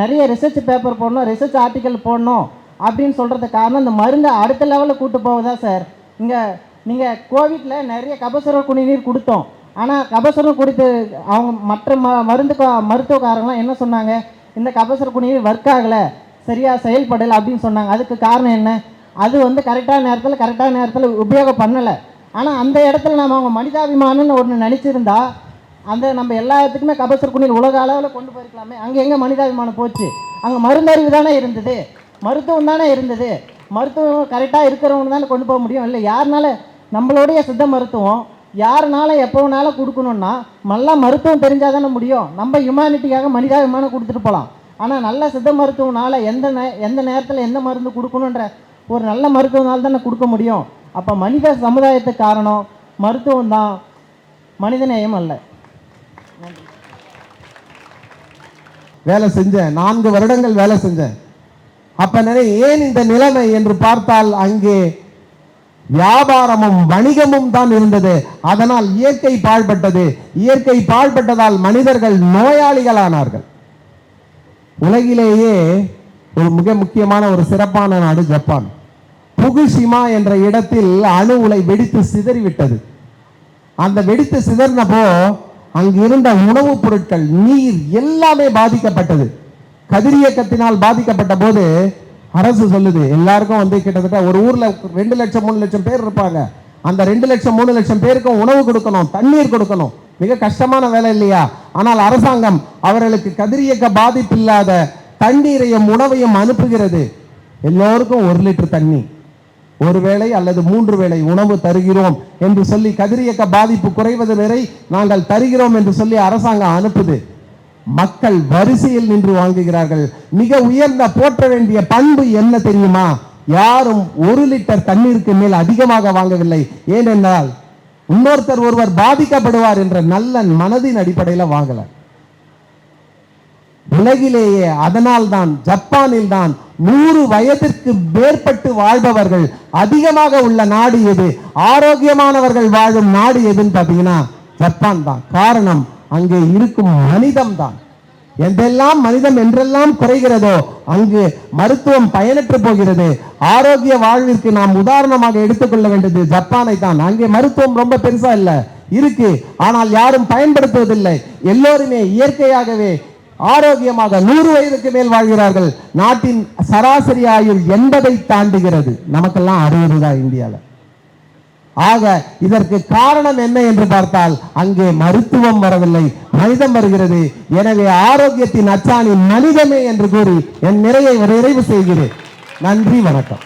H: நிறைய ரிசர்ச் பேப்பர் போடணும், ரிசர்ச் ஆர்டிக்கல் போடணும் அப்படின்னு சொல்கிறது காரணம் இந்த மருந்தை அடுத்த லெவலில் கூட்டு போவதா சார். இங்கே நீங்கள் கோவிட்டில் நிறைய கபசுர குடிநீர் கொடுத்தோம். ஆனால் கபசுரம் கொடுத்து அவங்க மற்ற மருத்துவக்காரங்களாம் என்ன சொன்னாங்க, இந்த கபசுர குடிநீர் ஒர்க் ஆகலை, சரியாக செயல்படலை அப்படின்னு சொன்னாங்க. அதுக்கு காரணம் என்ன? அது வந்து கரெக்டான நேரத்தில் உபயோகம் பண்ணலை. ஆனால் அந்த இடத்துல நம்ம அவங்க மனிதாபிமானம்னு ஒன்று நினச்சிருந்தா அந்த நம்ம எல்லா இடத்துக்குமே கபசுர குடிநீர் உலக அளவில் கொண்டு போயிருக்கலாமே. அங்கே எங்கே மனிதாபிமானம் போச்சு? அங்கே மருந்தறிவு தானே இருந்தது, மருத்துவம் தானே இருந்தது. மருத்துவம் கரெக்டாக இருக்கிறவங்க தானே கொண்டு போக முடியும். இல்லை யாருனால நம்மளுடைய சித்த மருத்துவம் யாருனால எப்போ வேணாலும் கொடுக்கணுன்னா நல்லா மருத்துவம் தெரிஞ்சால் தானே முடியும். நம்ம ஹியூமானிட்டிக்காக மனிதாபிமானம் கொடுத்துட்டு போகலாம். ஆனால் நல்ல சித்த மருத்துவனால் எந்த நேரத்தில் எந்த மருந்து கொடுக்கணுன்ற ஒரு நல்ல மருத்துவனால் தானே கொடுக்க முடியும். அப்போ மனித சமுதாயத்துக்கு காரணம் மருத்துவம் தான், மனிதநேயம் அல்ல.
A: வேலை செஞ்சேன், 4 வருடங்கள் வேலை செஞ்சேன். அப்ப ஏன் இந்த நிலைமை என்று பார்த்தால் அங்கே வியாபாரமும் வணிகமும் தான் இருந்தது. அதனால் இயற்கை பாழ்பட்டது. இயற்கை பாழ்பட்டதால் மனிதர்கள் நோயாளிகளானார்கள். உலகிலேயே ஒரு மிக முக்கியமான ஒரு சிறப்பான நாடு ஜப்பான். புகுஷிமா என்ற இடத்தில் அணு உலை வெடித்து சிதறிவிட்டது. அந்த வெடித்து சிதறினப்போ அங்கு இருந்த உணவுப் பொருட்கள், நீர் எல்லாமே பாதிக்கப்பட்டது. கதிரியக்கத்தினால் பாதிக்கப்பட்ட போது அரசு சொல்லுது எல்லாருக்கும் கிட்டத்தட்ட ஒரு ஊர்ல 2 லட்சம் 3 லட்சம் பேர் இருப்பாங்க. அந்த 2 லட்சம் 3 லட்சம் பேருக்கும் உணவு கொடுக்கணும், தண்ணீர் கொடுக்கணும். மிக கஷ்டமான வேலை இல்லையா? ஆனால் அரசாங்கம் அவர்களுக்கு கதிரியக்க பாதிப்பு இல்லாத தண்ணீரையும் உணவையும் அனுப்புகிறது. எல்லோருக்கும் 1 லிட்டர் தண்ணி. ஒரு வேளை அல்லது 3 வேளை உணவு தருகிறோம் என்று சொல்லி கதிரியக்க பாதிப்பு குறைவது வரை நாங்கள் தருகிறோம் என்று சொல்லி அரசாங்கம் அனுப்புது. மக்கள் வரிசையில் நின்று வாங்குகிறார்கள். மிக உயர்ந்த போற்ற வேண்டிய பண்பு என்ன தெரியுமா? யாரும் 1 லிட்டர் தண்ணீருக்கு மேல் அதிகமாக வாங்கவில்லை. ஏனென்றால் ஒருவர் பாதிக்கப்படுவார் என்ற நல்ல மனதின் அடிப்படையில் வாங்கல. உலகிலேயே அதனால் தான் ஜப்பானில் தான் 100 வயதிற்கு மேற்பட்டு வாழ்பவர்கள் அதிகமாக உள்ள நாடு எது, ஆரோக்கியமானவர்கள் வாழும் நாடு எதுன்னு பார்த்தீங்கன்னா ஜப்பான் தான். காரணம் அங்கே இருக்கும் மனிதம் தான். எதெல்லாம் மனிதம் என்றெல்லாம் குறைகிறதோ அங்கு மருத்துவம் பயனற்று போகிறது. ஆரோக்கிய வாழ்விற்கு நாம் உதாரணமாக எடுத்துக்கொள்ள வேண்டியது ஜப்பானை தான். அங்கே மருத்துவம் ரொம்ப பெருசா இல்லை, இருக்கு, ஆனால் யாரும் பயன்படுத்துவதில்லை. எல்லோருமே இயற்கையாகவே ஆரோக்கியமாக 100 வயதுக்கு மேல் வாழ்கிறார்கள். நாட்டின் சராசரி ஆயுள் 80 தாண்டுகிறது. நமக்கெல்லாம் 60 தான் இந்தியாவில். ஆக இதற்கு காரணம் என்ன என்று பார்த்தால் அங்கே மருத்துவம் வரவில்லை, மனிதம் வருகிறது. எனவே ஆரோக்கியத்தின் அச்சாணி மனிதமே என்று கூறி என் நிறைவை நிறைவு செய்கிறேன். நன்றி, வணக்கம்.